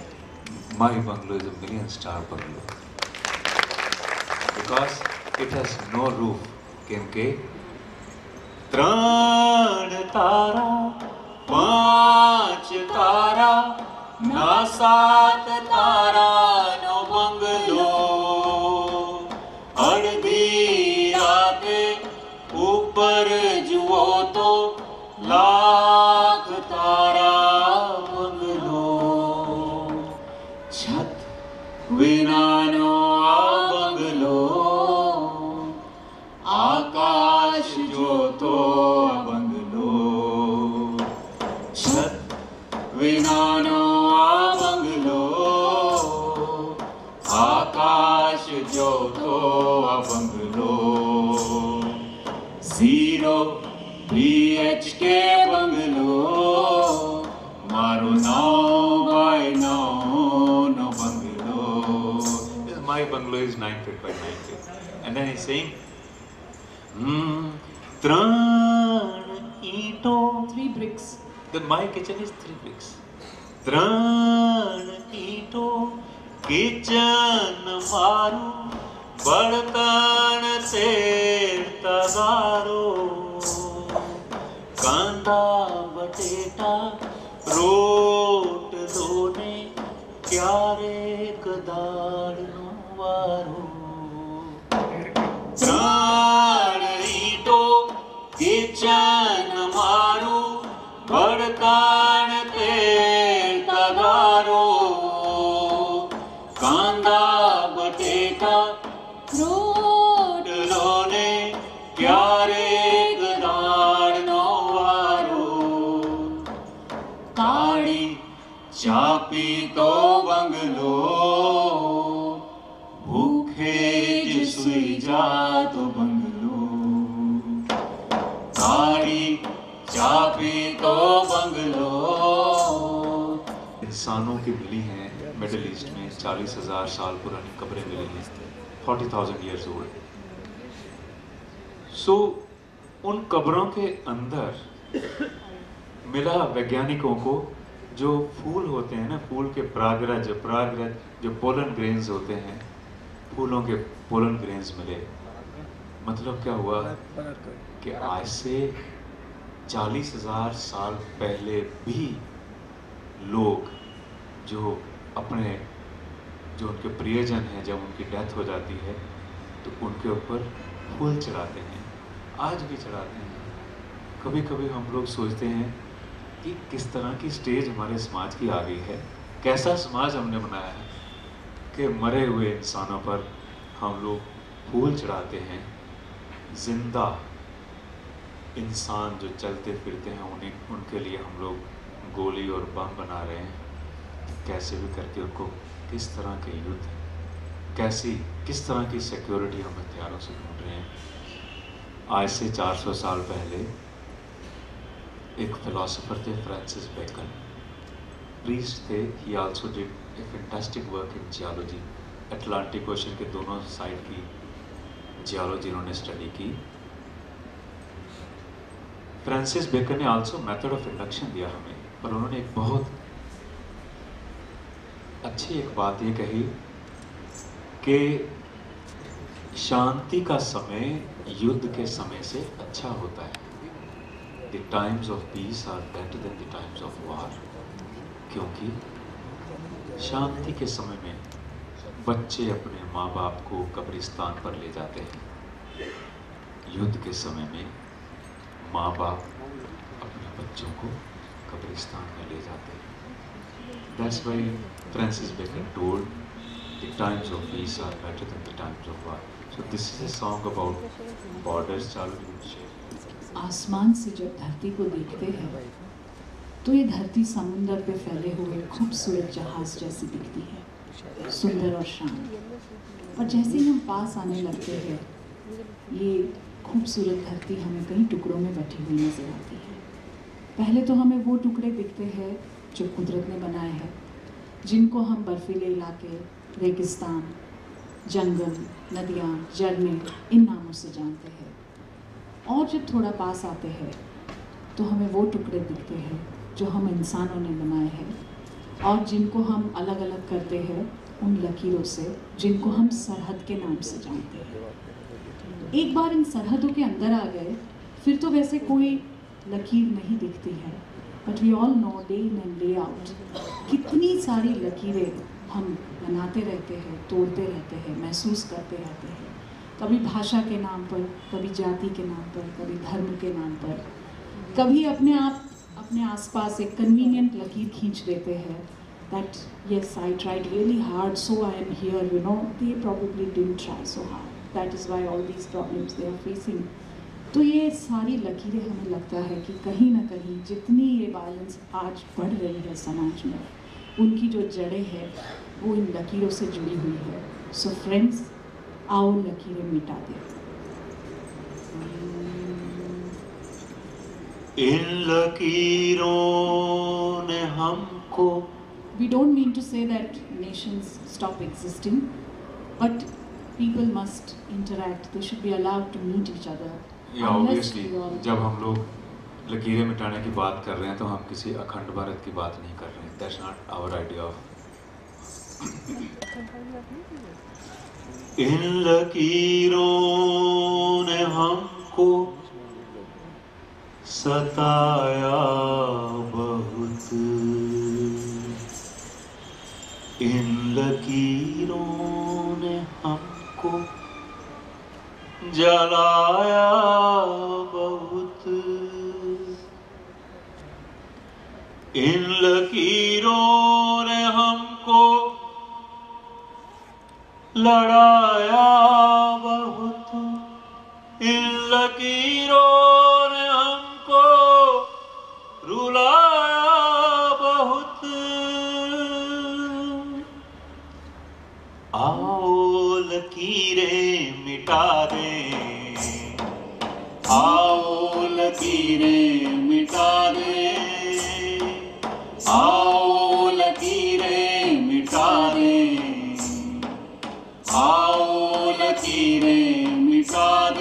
my bungalow is a million-star bungalow because it has no roof. क्योंकि 3 तारा 5 तारा ना 7 तारा no bungalow. अर्धी रातें ऊपर जुओ तो लाख तारा बंगलो. छत विना नो बंगलो, आकाश जो तो बंगलो. छत विना नो बंगलो, आकाश जो तो बंगलो. 0 BHK बंगलो, मारो 9 by 9 no bungalow. My bungalow is 9 feet by 9 feet. And then he's saying, 3 ईंटों, 3 bricks. Then my kitchen is 3 bricks. 3 ईंटों किचन मारू, बर्तन तेल तगारो. कांदा बटेटा रोट दोने, क्यारे कदार नो वारो. 3 ईंटों किचन मारू, बर्तन तेल तगारो. कांदा बटेटा रोट लोने, क्यारे गदार नो वारो. काड़ी चापी तो बंगलो, भूखे जिसुई जा तो बंगलो. काड़ी चापी तो बंगलो. इंसानों की मिली हैं मिडिल ईस्ट में 40,000 साल पुरानी कब्रें मिली हैं, 40,000 years old. सो उन कब्रों के अंदर मिला वैज्ञानिकों को जो फूल होते हैं ना, फूल के प्रागरज जो पोलन ग्रेन्स होते हैं, फूलों के पोलन ग्रेन्स मिले. मतलब क्या हुआ कि आज से 40,000 साल पहले भी लोग जो अपने जो उनके प्रियजन हैं, जब उनकी डेथ हो जाती है तो उनके ऊपर फूल चढ़ाते हैं, आज भी चढ़ाते हैं. कभी कभी हम लोग सोचते हैं कि किस तरह की स्टेज हमारे समाज की आ गई है, कैसा समाज हमने बनाया है कि मरे हुए इंसानों पर हम लोग फूल चढ़ाते हैं. जिंदा इंसान जो चलते फिरते हैं उनके लिए हम लोग गोली और बम बना रहे हैं. कैसे भी करके उनको किस तरह के युद्ध, किस तरह की सिक्योरिटी हम हथियारों से ढूंढ रहे हैं. आज से 400 साल पहले एक फिलोसोफर थे, फ्रांसिस बेकन, प्रीस्ट थे. ही also did a fantastic work in geology. Atlantic ocean के दोनों साइड की जियोलॉजी उन्होंने स्टडी की. फ्रांसिस बेकन ने आल्सो मेथड ऑफ इंडक्शन दिया हमें, पर उन्होंने एक बहुत अच्छी एक बात ये कही कि शांति का समय युद्ध के समय से अच्छा होता है. The times of peace are better than the times of war. क्योंकि शांति के समय में बच्चे अपने माँ बाप को कब्रिस्तान पर ले जाते हैं. युद्ध के समय में माँ बाप अपने बच्चों को कब्रिस्तान में ले जाते हैं. That's why Francis Bacon told, the times of peace are better than the times of war. So this is a song about borders. आसमान से जब धरती को देखते हैं तो ये धरती समुंदर पे फैले हुए खूबसूरत जहाज जैसी दिखती है, सुंदर और शांत. और जैसे ही हम पास आने लगते हैं, ये खूबसूरत धरती हमें कई टुकड़ों में बटी हुई नजर आती है. पहले तो हमें वो टुकड़े दिखते हैं जो कुदरत ने बनाए हैं, जिनको हम बर्फीले इलाके, रेगिस्तान, जंगल, नदियाँ, झरने इन नामों से जानते हैं। और जब थोड़ा पास आते हैं तो हमें वो टुकड़े दिखते हैं जो हम इंसानों ने बनाए हैं और जिनको हम अलग अलग करते हैं उन लकीरों से जिनको हम सरहद के नाम से जानते हैं। एक बार इन सरहदों के अंदर आ गए फिर तो वैसे कोई लकीर नहीं दिखती है, but we all know day in and day out कितनी सारी लकीरें हम बनाते रहते हैं, तोड़ते रहते हैं, महसूस करते रहते हैं। कभी भाषा के नाम पर, कभी जाति के नाम पर, कभी धर्म के नाम पर, कभी अपने आसपास एक कन्वीनियंट लकीर खींच देते हैं that yes, I tried really hard, so I am here, you know, they probably didn't try so hard. That is why all these problems they are facing. तो ये सारी लकीरें हमें लगता है कि कहीं ना कहीं जितनी ये वायलेंस आज बढ़ रही है समाज में, उनकी जो जड़ें हैं वो इन लकीरों से जुड़ी हुई है। सो फ्रेंड्स, आओ लकीरें मिटा दें। इन लकीरों ने हमको We don't mean to say that nations stop existing, but people must interact. They should be allowed to meet each other. या ऑब्वियसली जब हम लोग लकीरें मिटाने की बात कर रहे हैं तो हम किसी अखंड भारत की बात नहीं कर रहे हैं। That's not our idea of इन लकीरों ने हमको सताया बहुत, इन लकीरों ने हमको जलाया बहुत, इन लकीरों ने हमको लड़ाया बहुत, इन लकीरों ने हमको रुलाया बहुत। आओ लकीरें मिटा दें, आओ लकीरें मिटा दें, आओ लकीरें मिटा दें, आओ लकीरें मिटा दें।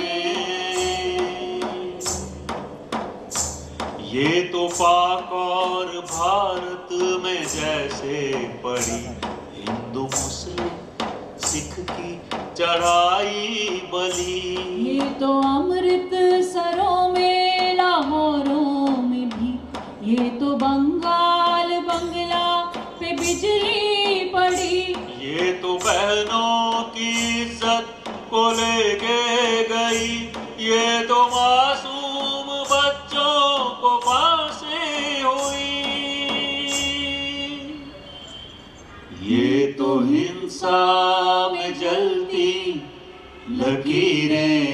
ये तो पाक और भारत में जैसे पड़ी हिंदू मुस्लिम सिख की चढ़ाई बली, ये तो अमृत सरों में लाहौरों में भी, ये तो बंगाल बंगला पे बिजली पड़ी, ये तो बहनों की इज्जत को लेके गई, ये तो मासूम बच्चों को फांसी हुई, ये तो हिंसा में जलती लकीरें,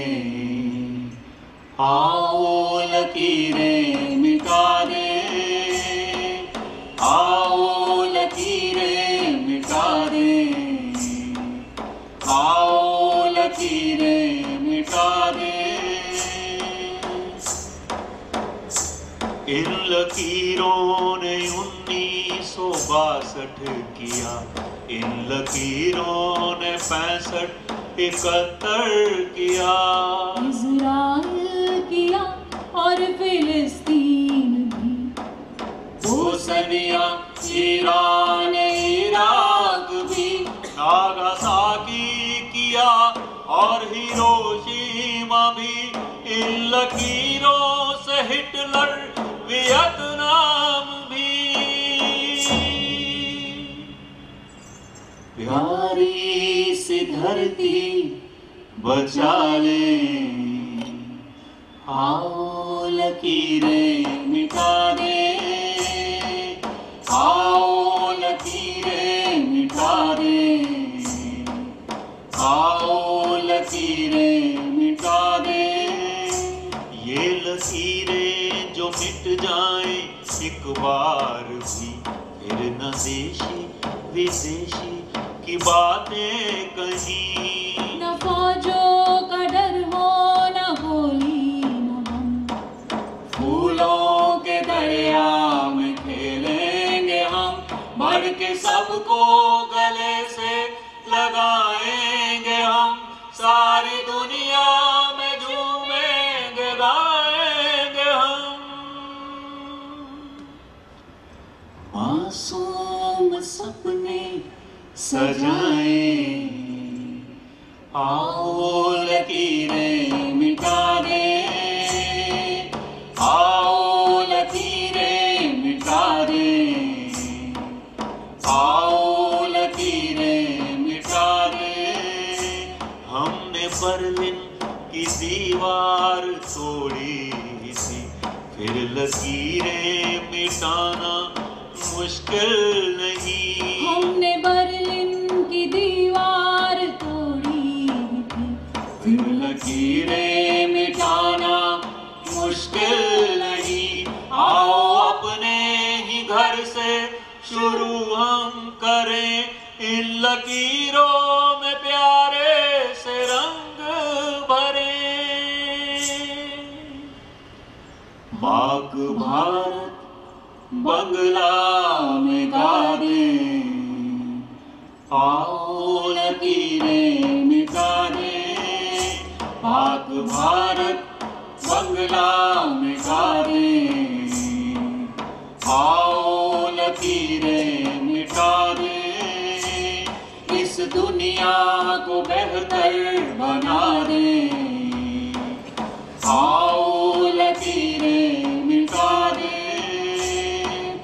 आओ लकीरें मिटा दें, आओ लकीरें मिटा दें, आओ लकीरें मिटा दें। इन लकीरों ने 1962 किया, इन लकीरों ने 65-71 किया, इज़राइल किया और फिलिस्तीन भी, बोस्निया, ईरान, इराक भी, नागासाकी किया और हिरोशिमा भी, इन लकीरों से हिटलर वियतनाम भी। प्यारी सी धरती बचा ले, आओ लकीरें मिटा दे, आओ लकीरें मिटा दे, आओ लकीरें मिटा दे। ये लकीरें जो मिट जाएं एक बार भी, फिर न देशी विदेशी की बातें कहीं, न फौजों का डर हो, न गोली न बम, फूलों के दरिया में खेलेंगे हम, बढ़ के सबको गले से लगाएंगे सारी दुनिया में झूमेंगे गाएंगे हम। मासूम सपने सजाएं, आओ लकीरें मिटा दें, आओ लकीरें मिटा दें, आओ लकीरें मिटा दें। हमने बर्लिन की दीवार तोड़ी थी, फिर लकीरें मिटाना मुश्किल नहीं। हमने बर्लिन की दीवार तोड़ी थी, फिर लकीरें मिटाना मुश्किल नहीं। आओ अपने ही घर से शुरू हम करें, इन लकीरों में प्यारे से रंग भरें। बाग भारत बंगला में गा दें, आओ लकीरें मिटा दें। पाक भारत बंगला में गा दें, आओ लकीरें मिटा दें। इस दुनिया को बेहतर बना दें, आओ लकीरें मिटा दें,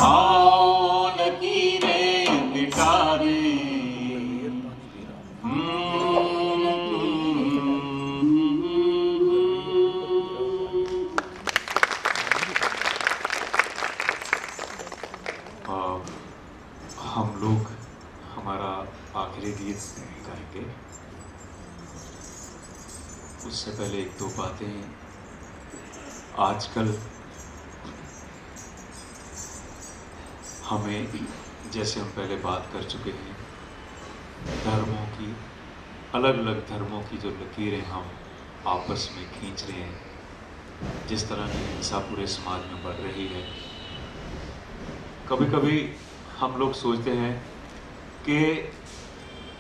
आओ लकीरें मिटा दें। हम लोग हमारा आखिरी गीत गाएंगे, उससे पहले एक दो बातें। आजकल हमें, जैसे हम पहले बात कर चुके हैं, धर्मों की, अलग अलग धर्मों की जो लकीरें हम आपस में खींच रहे हैं, जिस तरह की हिंसा पूरे समाज में बढ़ रही है। कभी कभी हम लोग सोचते हैं कि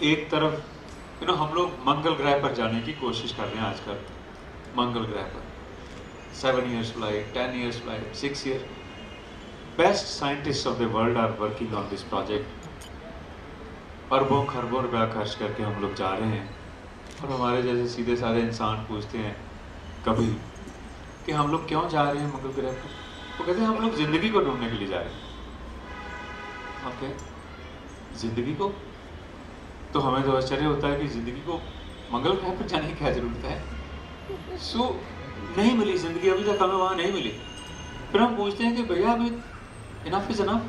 एक तरफ हम लोग मंगल ग्रह पर जाने की कोशिश कर रहे हैं आजकल। मंगल ग्रह पर 7 years flight, 10 years flight, 6 years। Best scientist of the world are working on this project. अरबों खरबों रुपया खर्च करके हम लोग जा रहे हैं, और हमारे जैसे सीधे साधे इंसान पूछते हैं कभी कि हम लोग क्यों जा रहे हैं मंगल ग्रह पर। वो कहते हैं हम लोग जिंदगी को ढूंढने के लिए जा रहे हैं। ओके, जिंदगी को, तो हमें तो आश्चर्य होता है कि जिंदगी को मंगल ग्रह पर जाने की क्या जरूरत है। सो नहीं मिली जिंदगी अभी तक, हमें वहां नहीं मिली। फिर हम पूछते हैं कि भैया अभी इनफ इज इनफ,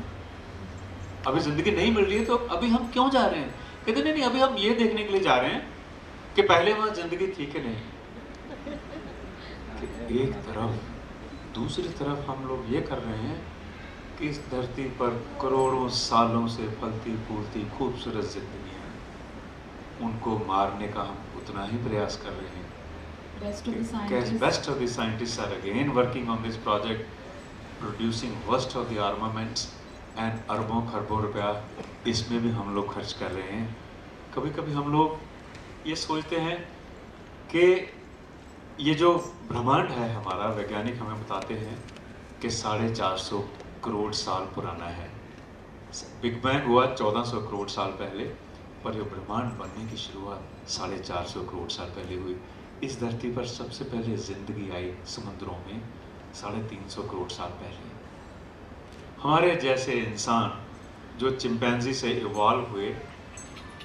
अभी जिंदगी नहीं मिल रही है, तो अभी हम क्यों जा रहे हैं। कहते नहीं, अभी हम ये देखने के लिए जा रहे हैं कि पहले वहां जिंदगी थी कि नहीं। कि एक तरफ, दूसरी तरफ हम लोग ये कर रहे हैं कि इस धरती पर करोड़ों सालों से फलती फूलती खूबसूरत जिंदगी है, उनको मारने का हम उतना ही प्रयास कर रहे हैं। Best of the scientists are again working on this project, producing worst of the armaments, and अरबों खरबों रुपया इसमें भी हम लोग खर्च कर रहे हैं। कभी कभी हम लोग ये सोचते हैं कि ये जो ब्रह्मांड है हमारा, वैज्ञानिक हमें बताते हैं कि 450 करोड़ साल पुराना है। बिग बैंग हुआ 1400 करोड़ साल पहले, पर यह ब्रह्मांड बनने की शुरुआत 450 करोड़ साल पहले हुई। इस धरती पर सबसे पहले जिंदगी आई समुद्रों में 350 करोड़ साल पहले। हमारे जैसे इंसान जो चिंपैंजी से इवॉल्व हुए,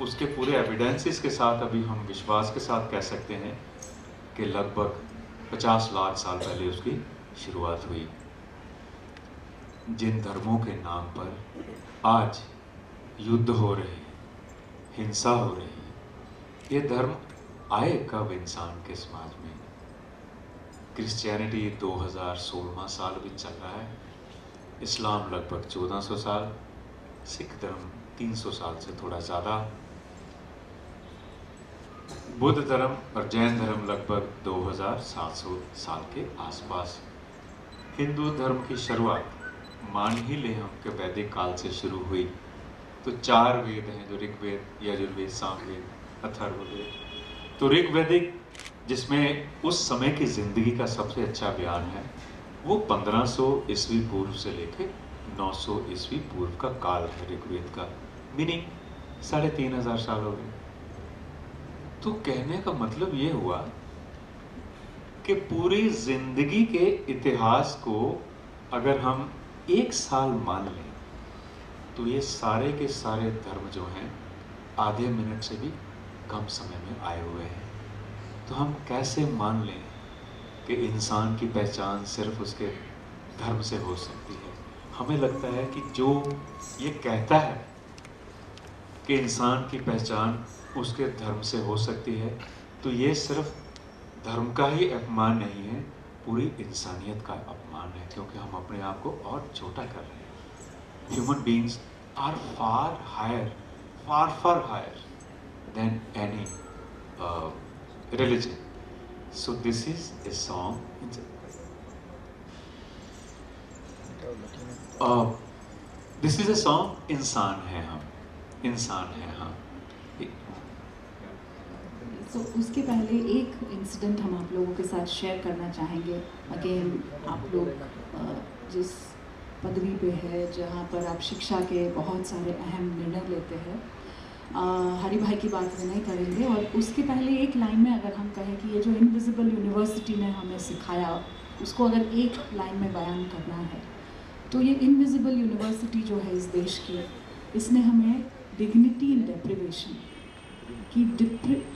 उसके पूरे एविडेंसेस के साथ अभी हम विश्वास के साथ कह सकते हैं कि लगभग 50 लाख साल पहले उसकी शुरुआत हुई। जिन धर्मों के नाम पर आज युद्ध हो रहे हैं, हिंसा हो रही है, ये धर्म आए कब इंसान के समाज में। क्रिश्चियनिटी 2016वां साल भी चल रहा है, इस्लाम लगभग 1400 साल, सिख धर्म 300 साल से थोड़ा ज़्यादा, बुद्ध धर्म और जैन धर्म लगभग 2700 साल के आसपास। हिंदू धर्म की शुरुआत मान ही ले हम के वैदिक काल से शुरू हुई, तो 4 वेद हैं जो ऋग्वेद, यजुर्वेद, सामवेद, अथर्ववेद, तो ऋग्वैदिक, जिसमें उस समय की जिंदगी का सबसे अच्छा बयान है, वो 1500 ईस्वी पूर्व से लेके 900 ईस्वी पूर्व का काल है ऋग्वेद का, मीनिंग 3500 साल हो गए। तो कहने का मतलब ये हुआ कि पूरी जिंदगी के इतिहास को अगर हम एक साल मान लें तो ये सारे के सारे धर्म जो हैं आधे मिनट से भी कम समय में आए हुए हैं। तो हम कैसे मान लें कि इंसान की पहचान सिर्फ उसके धर्म से हो सकती है? हमें लगता है कि जो ये कहता है कि इंसान की पहचान उसके धर्म से हो सकती है, तो ये सिर्फ धर्म का ही अपमान नहीं है, पूरी इंसानियत का अपमान है, क्योंकि हम अपने आप को और छोटा कर रहे हैं। Human beings are far higher than any religion. So this is a song. This is a song. इंसान है हम, इंसान है हम। So, उसके पहले एक इंसिडेंट हम आप लोगों के साथ शेयर करना चाहेंगे। अगेन आप लोग जिस पदवी पे है जहाँ पर आप शिक्षा के बहुत सारे अहम निर्णय लेते हैं, हरि भाई की बात में नहीं करेंगे। और उसके पहले एक लाइन में अगर हम कहें कि ये जो इनविजिबल यूनिवर्सिटी ने हमें सिखाया, उसको अगर एक लाइन में बयान करना है तो ये इनविजिबल यूनिवर्सिटी जो है इस देश की, इसने हमें डिग्निटी इन डेप्रिवेशन कि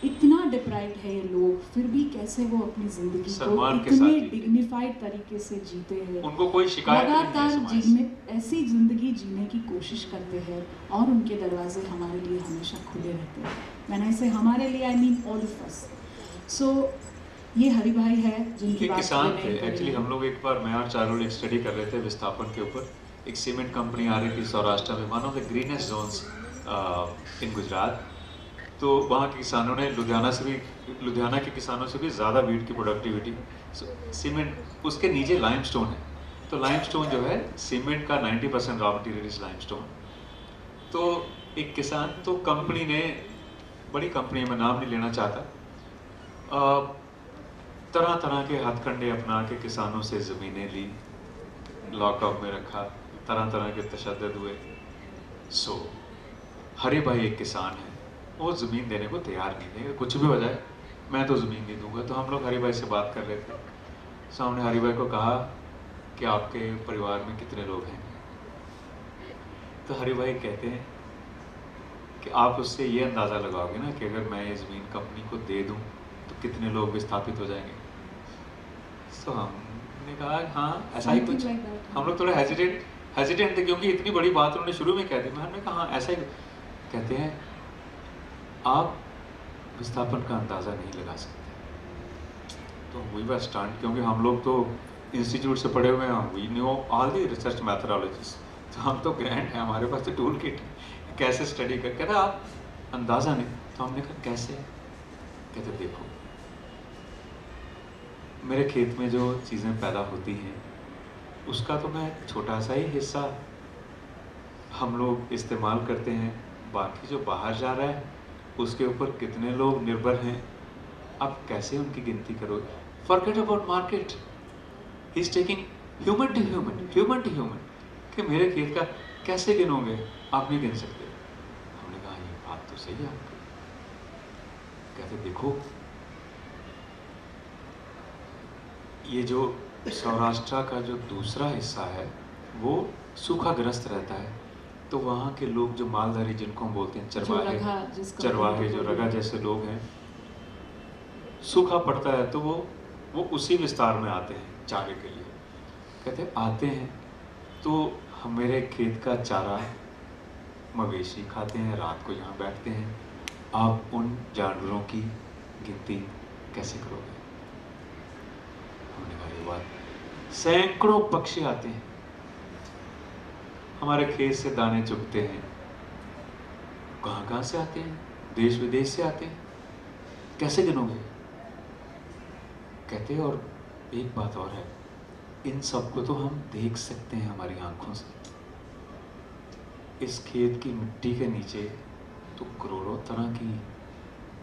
इतना डिप्राइव्ड है ये लोग, फिर भी कैसे वो अपनी जिंदगी को इतने डिग्निफाइड तरीके से जीते हैं, उनको कोई शिकायत लगातार ऐसी जिंदगी जीने की कोशिश करते हैं, और उनके दरवाजे हमारे लिए हमेशा खुले रहते हैं। मैंने इसे हमारे लिए, I mean all of us. So ये हरि भाई है जिनकी बात किसान थे एक्चुअली। हम लोग एक बार, मैं और चारुल एक स्टडी कर रहे थे विस्थापन के ऊपर। एक सीमेंट कंपनी आ रही थी सौराष्ट्र में, one of the greenest zones in Gujarat. तो वहाँ के किसानों ने लुधियाना के किसानों से भी ज़्यादा वीट की प्रोडक्टिविटी। सीमेंट, उसके नीचे लाइमस्टोन है, तो लाइमस्टोन जो है सीमेंट का 90% रॉ मटेरियल इज लाइमस्टोन। तो एक किसान, तो कंपनी ने, बड़ी कंपनी, मैं नाम नहीं लेना चाहता, तरह तरह के हथकंडे अपना के किसानों से ज़मीनें ली, लॉकअप में रखा, तरह तरह के तशद्दुद हुए। सो हरि भाई एक किसान है, वो ज़मीन देने को तैयार नहीं देगा, कुछ भी हो जाए मैं तो ज़मीन नहीं दूंगा। तो हम लोग हरि भाई से बात कर रहे थे, सामने हरि भाई को कहा कि आपके परिवार में कितने लोग हैं? तो हरि भाई कहते हैं कि आप उससे ये अंदाज़ा लगाओगे ना कि अगर मैं ये ज़मीन कंपनी को दे दूं तो कितने लोग विस्थापित हो जाएंगे। तो हमने कहा हाँ ऐसा ही कुछ। हम लोग थोड़े हेजिटेंट थे, क्योंकि इतनी बड़ी बात उन्होंने शुरू में कह दी। हमने कहा हाँ ऐसा ही। कहते हैं आप विस्थापन का अंदाज़ा नहीं लगा सकते। तो वही बात स्टार्ट, क्योंकि हम लोग तो इंस्टीट्यूट से पढ़े हुए हैं, we know all the research methodologies, तो हम तो ग्रैंड है, हमारे पास तो टूल किट है, कैसे स्टडी कर। कहता आप अंदाज़ा नहीं। तो हमने कहा कैसे? कहते देखो मेरे खेत में जो चीज़ें पैदा होती हैं उसका तो मैं छोटा सा ही हिस्सा हम लोग इस्तेमाल करते हैं, बाकी जो बाहर जा रहा है उसके ऊपर कितने लोग निर्भर हैं, आप कैसे उनकी गिनती करोगे? Forget about market, he is taking human to human कि मेरे खेत का कैसे गिनोगे? आप नहीं गिन सकते। हमने कहा ये बात तो सही है आपकी। कहते देखो ये जो सौराष्ट्र का जो दूसरा हिस्सा है वो सूखाग्रस्त रहता है, तो वहाँ के लोग जो मालधारी, जिनको हम बोलते हैं चरवाहे जो रगा जैसे लोग हैं, सूखा पड़ता है तो वो उसी विस्तार में आते हैं चारे के लिए। कहते आते हैं तो हम मेरे खेत का चारा मवेशी खाते हैं, रात को यहाँ बैठते हैं, आप उन जानवरों की गिनती कैसे करोगे? हमने कहा ये बात, सैकड़ों पक्षी आते हैं हमारे खेत से, दाने चुगते हैं, कहाँ से आते हैं, देश विदेश से आते हैं, कैसे गिनोगे? कहते और एक बात और है, इन सबको तो हम देख सकते हैं हमारी आंखों से, इस खेत की मिट्टी के नीचे तो करोड़ों तरह की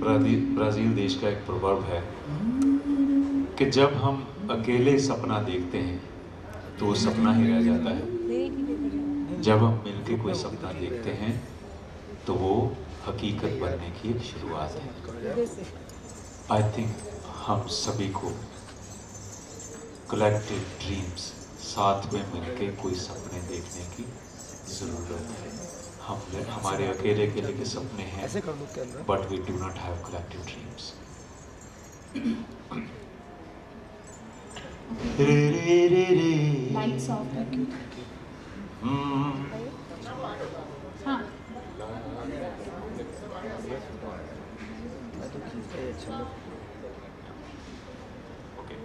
ब्राज़ील देश का एक प्रोवर्ब है कि जब हम अकेले सपना देखते हैं तो वो सपना ही रह जाता है, जब हम मिलकर कोई सपना देखते हैं तो वो हकीकत बनने की एक शुरुआत है। आई थिंक हम सभी को कलेक्टिव ड्रीम्स, साथ में मिलकर कोई सपने देखने की ज़रूरत है। हमारे अकेले के सपने हैं, but we do not have collective dreams. रे रे रे रे लाइट्स ऑफ। हाँ, ओके,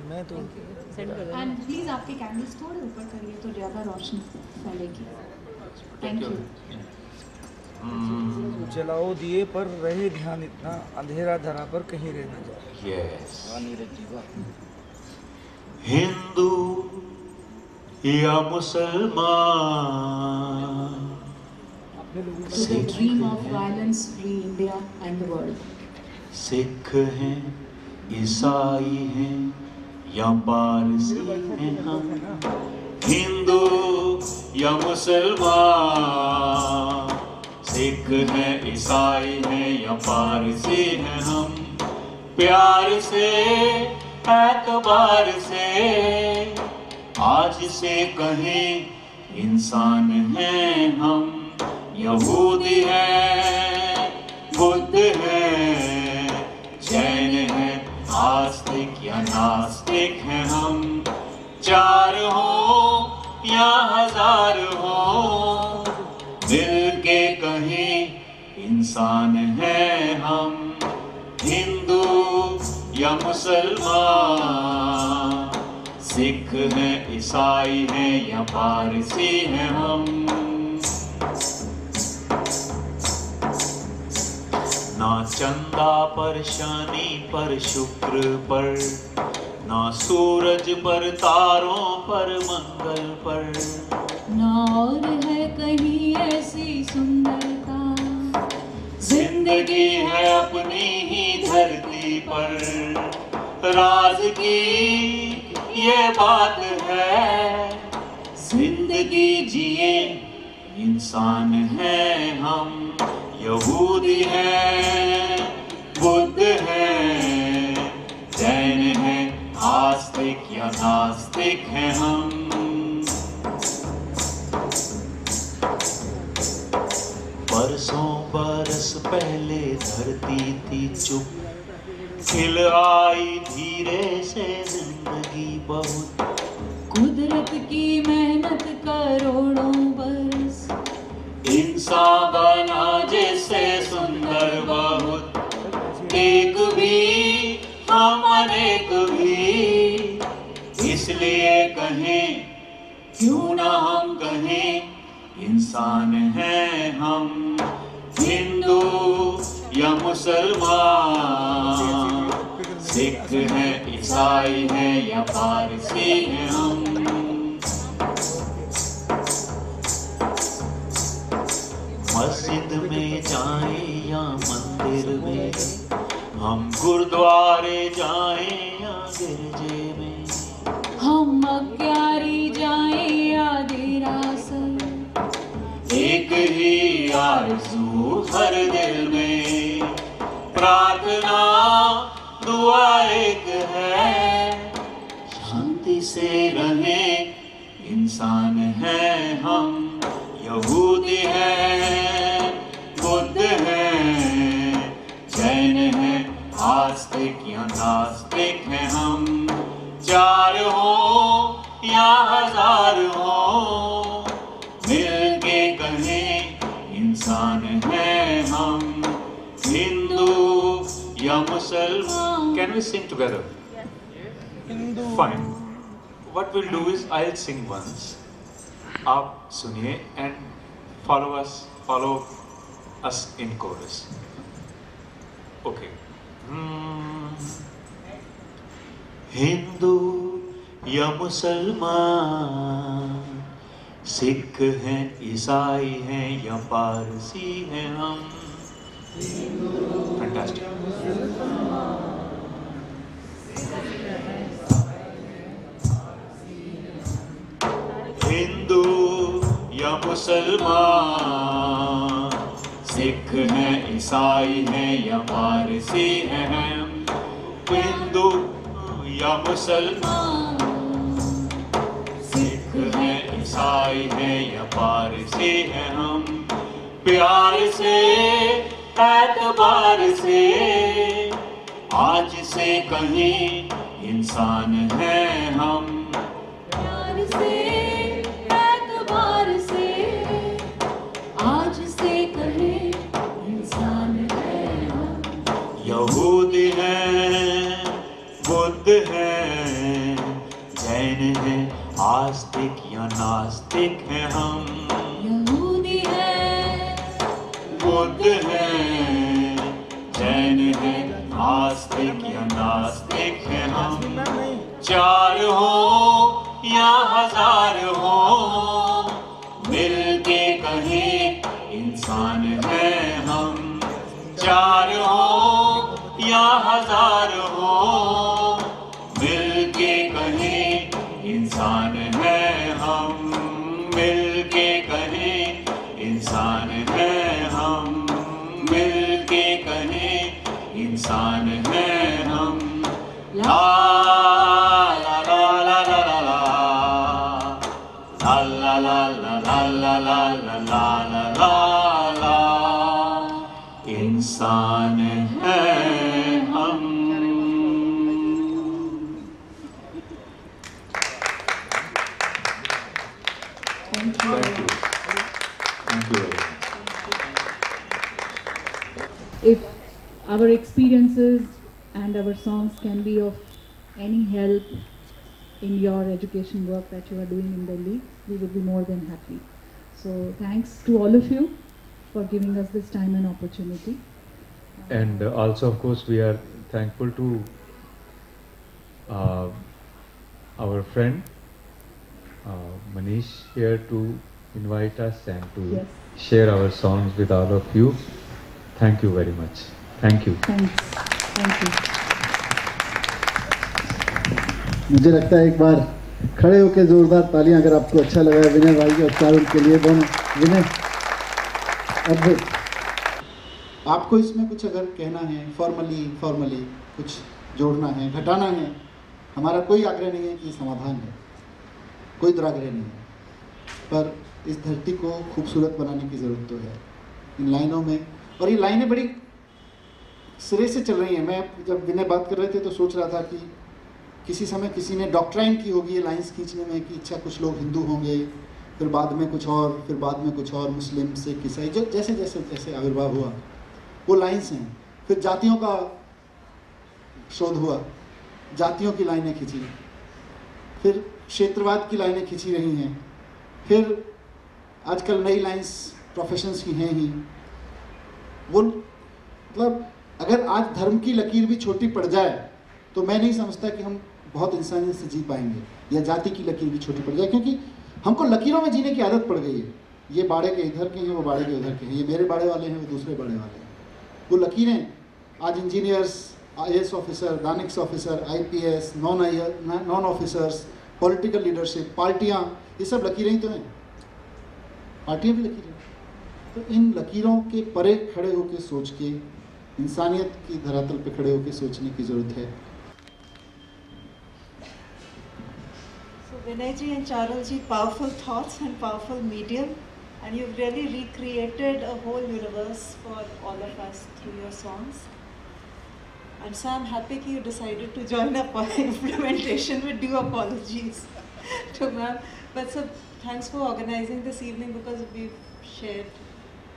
मैं तो एंड प्लीज आपके कैंडल्स थोड़े ऊपर करिए तो ज़्यादा रोशनी फैलेगी। Thank you. जलाओ दिए पर रहे ध्यान इतना, अंधेरा धरा पर कहीं रह न जाए। यस। हिंदू या मुसलमान, So the dream of violence free India and the world. Sikh हैं, ईसाई हैं या पारसी हैं हम, हिंदू या मुसलमान, सिख हैं, ईसाई हैं या पारसी हैं हम, प्यार से एतबार से आज से कहें इंसान हैं हम, यहूदी हैं, बुद्ध हैं, जैन हैं, आस्तिक या नास्तिक हैं हम, चार हो या हजार हो, दिल के कहीं इंसान हैं हम, हिंदू या मुसलमान, सिख हैं, ईसाई हैं या पारसी हैं हम। ना चंदा पर शनि पर शुक्र पर, ना सूरज पर तारों पर मंगल पर, ना और है कहीं ऐसी सुंदरता, जिंदगी है अपनी ही धरती पर, राज की ये बात है, जिंदगी जिए इंसान हैं हम, यहूदी हैं, बुद्ध हैं, जैन हैं, आस्तिक या नास्तिक हैं हम। बरसों बरस पहले धरती थी चुप, खिल आई धीरे से जिंदगी बहुत, कुदरत की मेहनत करोड़ों बरस, इंसान बना जैसे सुंदर बहुत, एक भी हम अनेक भी, इसलिए कहें क्यों ना हम कहें इंसान हैं हम, हिंदू या मुसलमान, सिख हैं, ईसाई हैं या पारसी हैं हम। मस्जिद में जाएं या मंदिर में, हम गुरुद्वारे जाएं या गिरजे में, हम अग्यारी जाएं या देरासर, एक ही आरज़ू हर दिल में, प्रार्थना दुआ एक है, शांति से रहें इंसान हैं हम, यहूदी हैं, बुद्ध हैं, जैन हैं, आस्तिक या नास्तिक हैं हम, चार हो या हजार हो, मिल के कहें इंसान हैं हम, हिंदू या मुसलमान। Can we sing together? Fine. What we'll do is I'll sing once. आप सुनिए and follow us in chorus. Okay. Hindu या मुसलमान, सिख हैं, ईसाई हैं या पारसी हैं हम। फैंटास्टिक। हिंदू या मुसलमान, सिख हैं, ईसाई हैं या पारसी हैं हम। हिंदू या मुसलमान, सिख हैं, ईसाई हैं या पारसी हैं हम। प्यार से, एतबार से, आज से कहीं इंसान हैं हम। प्यार से, एतबार से, आज से कहीं इंसान हैं हम। यहूदी हैं, बुद्ध हैं, जैन हैं, आस्तिक या नास्तिक हैं हम। यहूदी हैं, बुद्ध हैं, जैन हैं, आस्तिक या नास्तिक हैं हम। चार हो या हजार हो, मिलके कहीं इंसान हैं हम। चार हो या हजार हो, मिलके कहीं इंसान हैं हम। मिलके कहीं इंसान हैं हम। मिलके कहीं इंसान हैं हम। ला ला ला ला ला ला ला ला ला ला ला ला ला ला ला, इंसान हैं हम। Thank you. Thank you. Thank you. If our experiences and our songs can be of any help in your education work that you are doing in Delhi, we would be more than happy. So thanks to all of you for giving us this time and opportunity. And also, of course, we are thankful to our friend Manish here to invite us and to Yes. share our songs with all of you. Thank you very much. Thank you. Thanks. Thank you. मुझे लगता है एक बार खड़े होकर जोरदार तालियां अगर आपको अच्छा लगा है विनय भाई और चारुल के लिए दोनों। विनय, अद्भुत। आपको इसमें कुछ अगर कहना है, फॉर्मली कुछ जोड़ना है, घटाना है, हमारा कोई आग्रह नहीं है कि समाधान है, कोई दुराग्रह नहीं है, पर इस धरती को खूबसूरत बनाने की ज़रूरत तो है इन लाइनों में। और ये लाइनें बड़ी सिरे से चल रही हैं। मैं जब विनय बात कर रहे थे तो सोच रहा था कि किसी समय किसी ने डॉक्ट्राइन की होगी ये लाइंस खींचने में कि अच्छा कुछ लोग हिंदू होंगे, फिर बाद में कुछ और, फिर बाद में कुछ और, मुस्लिम, सिख, ईसाई, जो जैसे जैसे जैसे आविर्भाव हुआ वो लाइंस हैं। फिर जातियों का शोध हुआ, जातियों की लाइनें खींची, फिर क्षेत्रवाद की लाइनें खींची रही हैं, फिर आजकल नई लाइंस प्रोफेशंस की हैं ही। वो मतलब अगर आज धर्म की लकीर भी छोटी पड़ जाए तो मैं नहीं समझता कि हम बहुत इंसानियत से जी पाएंगे, या जाति की लकीर भी छोटी पड़ जाए, क्योंकि हमको लकीरों में जीने की आदत पड़ गई है। ये बाड़े के इधर के हैं, वो बाड़े के उधर के हैं, ये मेरे बाड़े वाले हैं, वो दूसरे बाड़े वाले हैं। वो लकीरें आज engineers, IAS officer, DANICS officer, IPS, non officers, political leadership, पार्टियाँ, ये सब लकीरें ही तो हैं। पार्टियाँ भी लकीरें। तो इन लकीरों के परे खड़े होकर सोच के, इंसानियत की धरातल पे खड़े होकर सोचने की ज़रूरत है। Vinay ji and Charul ji, powerful thoughts and powerful medium, and you've really recreated a whole universe for all of us through your songs. And so I'm happy that you decided to join up on implementation with due apologies to ma'am. But so thanks for organizing this evening, because we've shared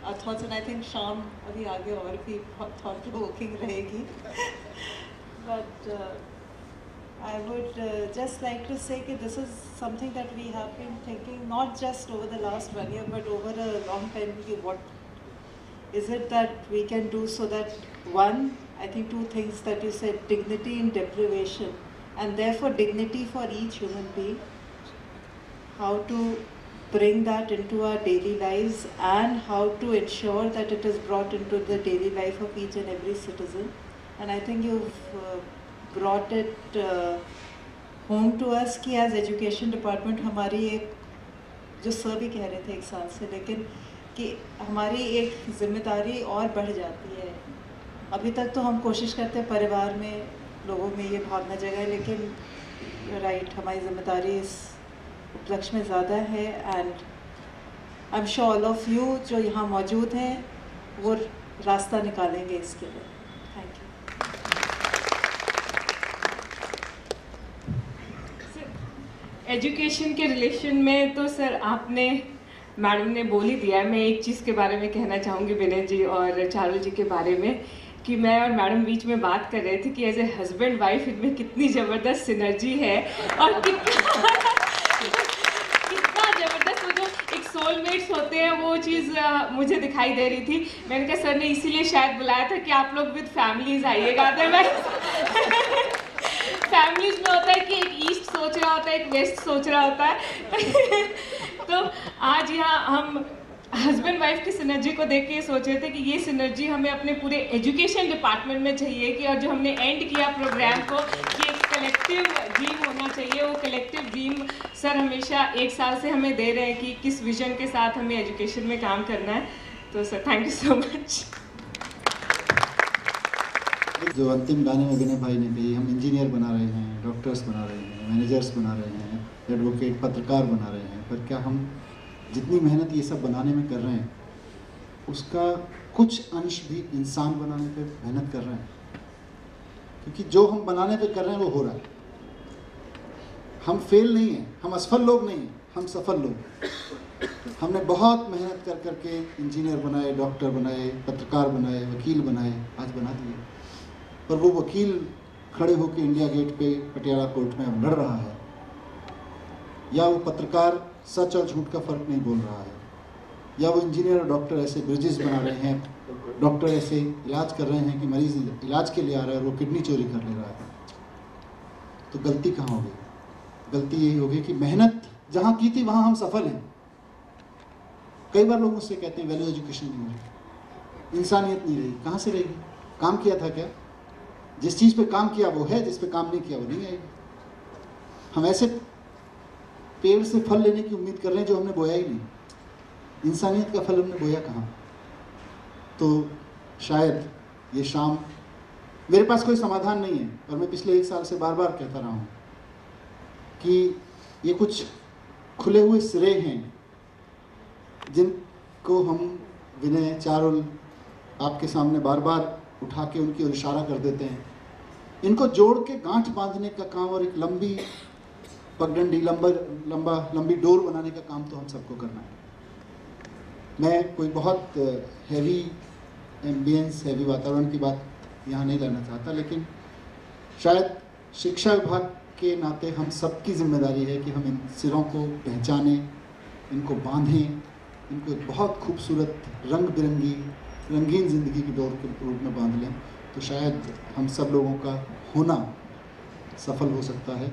our thoughts, and I think Sham abhi aage aur bhi thought provoking rahegi. But I would just like to say that this is something that we have been thinking not just over the last 1 year, but over a long time. What is it that we can do so that, one, I think two things that you said, dignity in deprivation, and therefore dignity for each human being. How to bring that into our daily lives and how to ensure that it is brought into the daily life of each and every citizen. And I think you've brought it home to us कि as education department हमारी एक, जो sir भी कह रहे थे एक साल से, लेकिन कि हमारी एक जिम्मेदारी और बढ़ जाती है। अभी तक तो हम कोशिश करते हैं परिवार में लोगों में ये भावना जगाए, लेकिन राइट हमारी जिम्मेदारी इस उपलक्ष्य में ज़्यादा है। And I am sure all of you जो यहाँ मौजूद हैं वो रास्ता निकालेंगे इसके लिए। Thank you. एजुकेशन के रिलेशन में तो सर आपने, मैडम ने बोल ही दिया है। मैं एक चीज़ के बारे में कहना चाहूँगी विनय जी और चारुल जी के बारे में, कि मैं और मैडम बीच में बात कर रहे थे कि एज ए हस्बैंड वाइफ इनमें कितनी ज़बरदस्त सिनर्जी है और कितना ज़बरदस्त वो जो एक सोलमेट्स होते हैं वो चीज़ मुझे दिखाई दे रही थी। मैंने कहा सर ने इसीलिए शायद बुलाया था कि आप लोग विद फैमिलीज आइएगा, अदरवाइज फैमिलीज में होता है कि एक ईस्ट सोच रहा होता है, एक वेस्ट सोच रहा होता है। तो आज यहाँ हम हस्बैंड वाइफ की सिनर्जी को देख के सोच रहे थे कि ये सिनर्जी हमें अपने पूरे एजुकेशन डिपार्टमेंट में चाहिए कि, और जो हमने एंड किया प्रोग्राम को, कि एक कलेक्टिव ड्रीम होना चाहिए। वो कलेक्टिव ड्रीम सर हमेशा एक साल से हमें दे रहे हैं कि किस विजन के साथ हमें एजुकेशन में काम करना है। तो sir thank you so much. जो अंतिम गाने में विनय भाई ने कही, हम इंजीनियर बना रहे हैं, डॉक्टर्स बना रहे हैं, मैनेजर्स बना रहे हैं, एडवोकेट पत्रकार बना रहे हैं, पर क्या हम जितनी मेहनत ये सब बनाने में कर रहे हैं उसका कुछ अंश भी इंसान बनाने पे मेहनत कर रहे हैं? क्योंकि जो हम बनाने पे कर रहे हैं वो हो रहा है। हम फेल नहीं हैं, हम असफल लोग नहीं हैं, हम सफल लोग। हमने बहुत मेहनत कर करके इंजीनियर बनाए, डॉक्टर बनाए, पत्रकार बनाए, वकील बनाए, आज बना दिए। पर वो वकील खड़े होकर इंडिया गेट पे पटियाला कोर्ट में अब लड़ रहा है, या वो पत्रकार सच और झूठ का फर्क नहीं बोल रहा है, या वो इंजीनियर और डॉक्टर ऐसे ब्रिजेस बना रहे हैं, डॉक्टर ऐसे इलाज कर रहे हैं कि मरीज इलाज के लिए आ रहा है और वो किडनी चोरी कर ले रहा है। तो गलती कहाँ हो गई? गलती यही हो गई कि मेहनत जहाँ की थी वहाँ हम सफल हैं। कई बार लोग मुझसे कहते हैं वैल्यू एजुकेशन नहीं हो रही, इंसानियत नहीं रही। कहाँ से रहेगी? काम किया था क्या? जिस चीज़ पे काम किया वो है, जिस पे काम नहीं किया वो नहीं आएगी। हम ऐसे पेड़ से फल लेने की उम्मीद कर रहे हैं जो हमने बोया ही नहीं। इंसानियत का फल हमने बोया कहाँ? तो शायद ये शाम, मेरे पास कोई समाधान नहीं है, और मैं पिछले एक साल से बार बार कहता रहा हूँ कि ये कुछ खुले हुए सिरे हैं जिनको हम विनय, चारुल आपके सामने बार बार उठा के उनकी ओर इशारा कर देते हैं। इनको जोड़ के गांठ बांधने का काम और एक लंबी पगडंडी, लंबी डोर बनाने का काम तो हम सबको करना है। मैं कोई बहुत हैवी एम्बियंस, हैवी वातावरण की बात यहाँ नहीं लाना चाहता, लेकिन शायद शिक्षा विभाग के नाते हम सबकी जिम्मेदारी है कि हम इन सिरों को पहचानें, इनको बांधें, इनको एक बहुत खूबसूरत रंग बिरंगी रंगीन ज़िंदगी की डोर के रूप में बांध लें। तो शायद हम सब लोगों का होना सफल हो सकता है।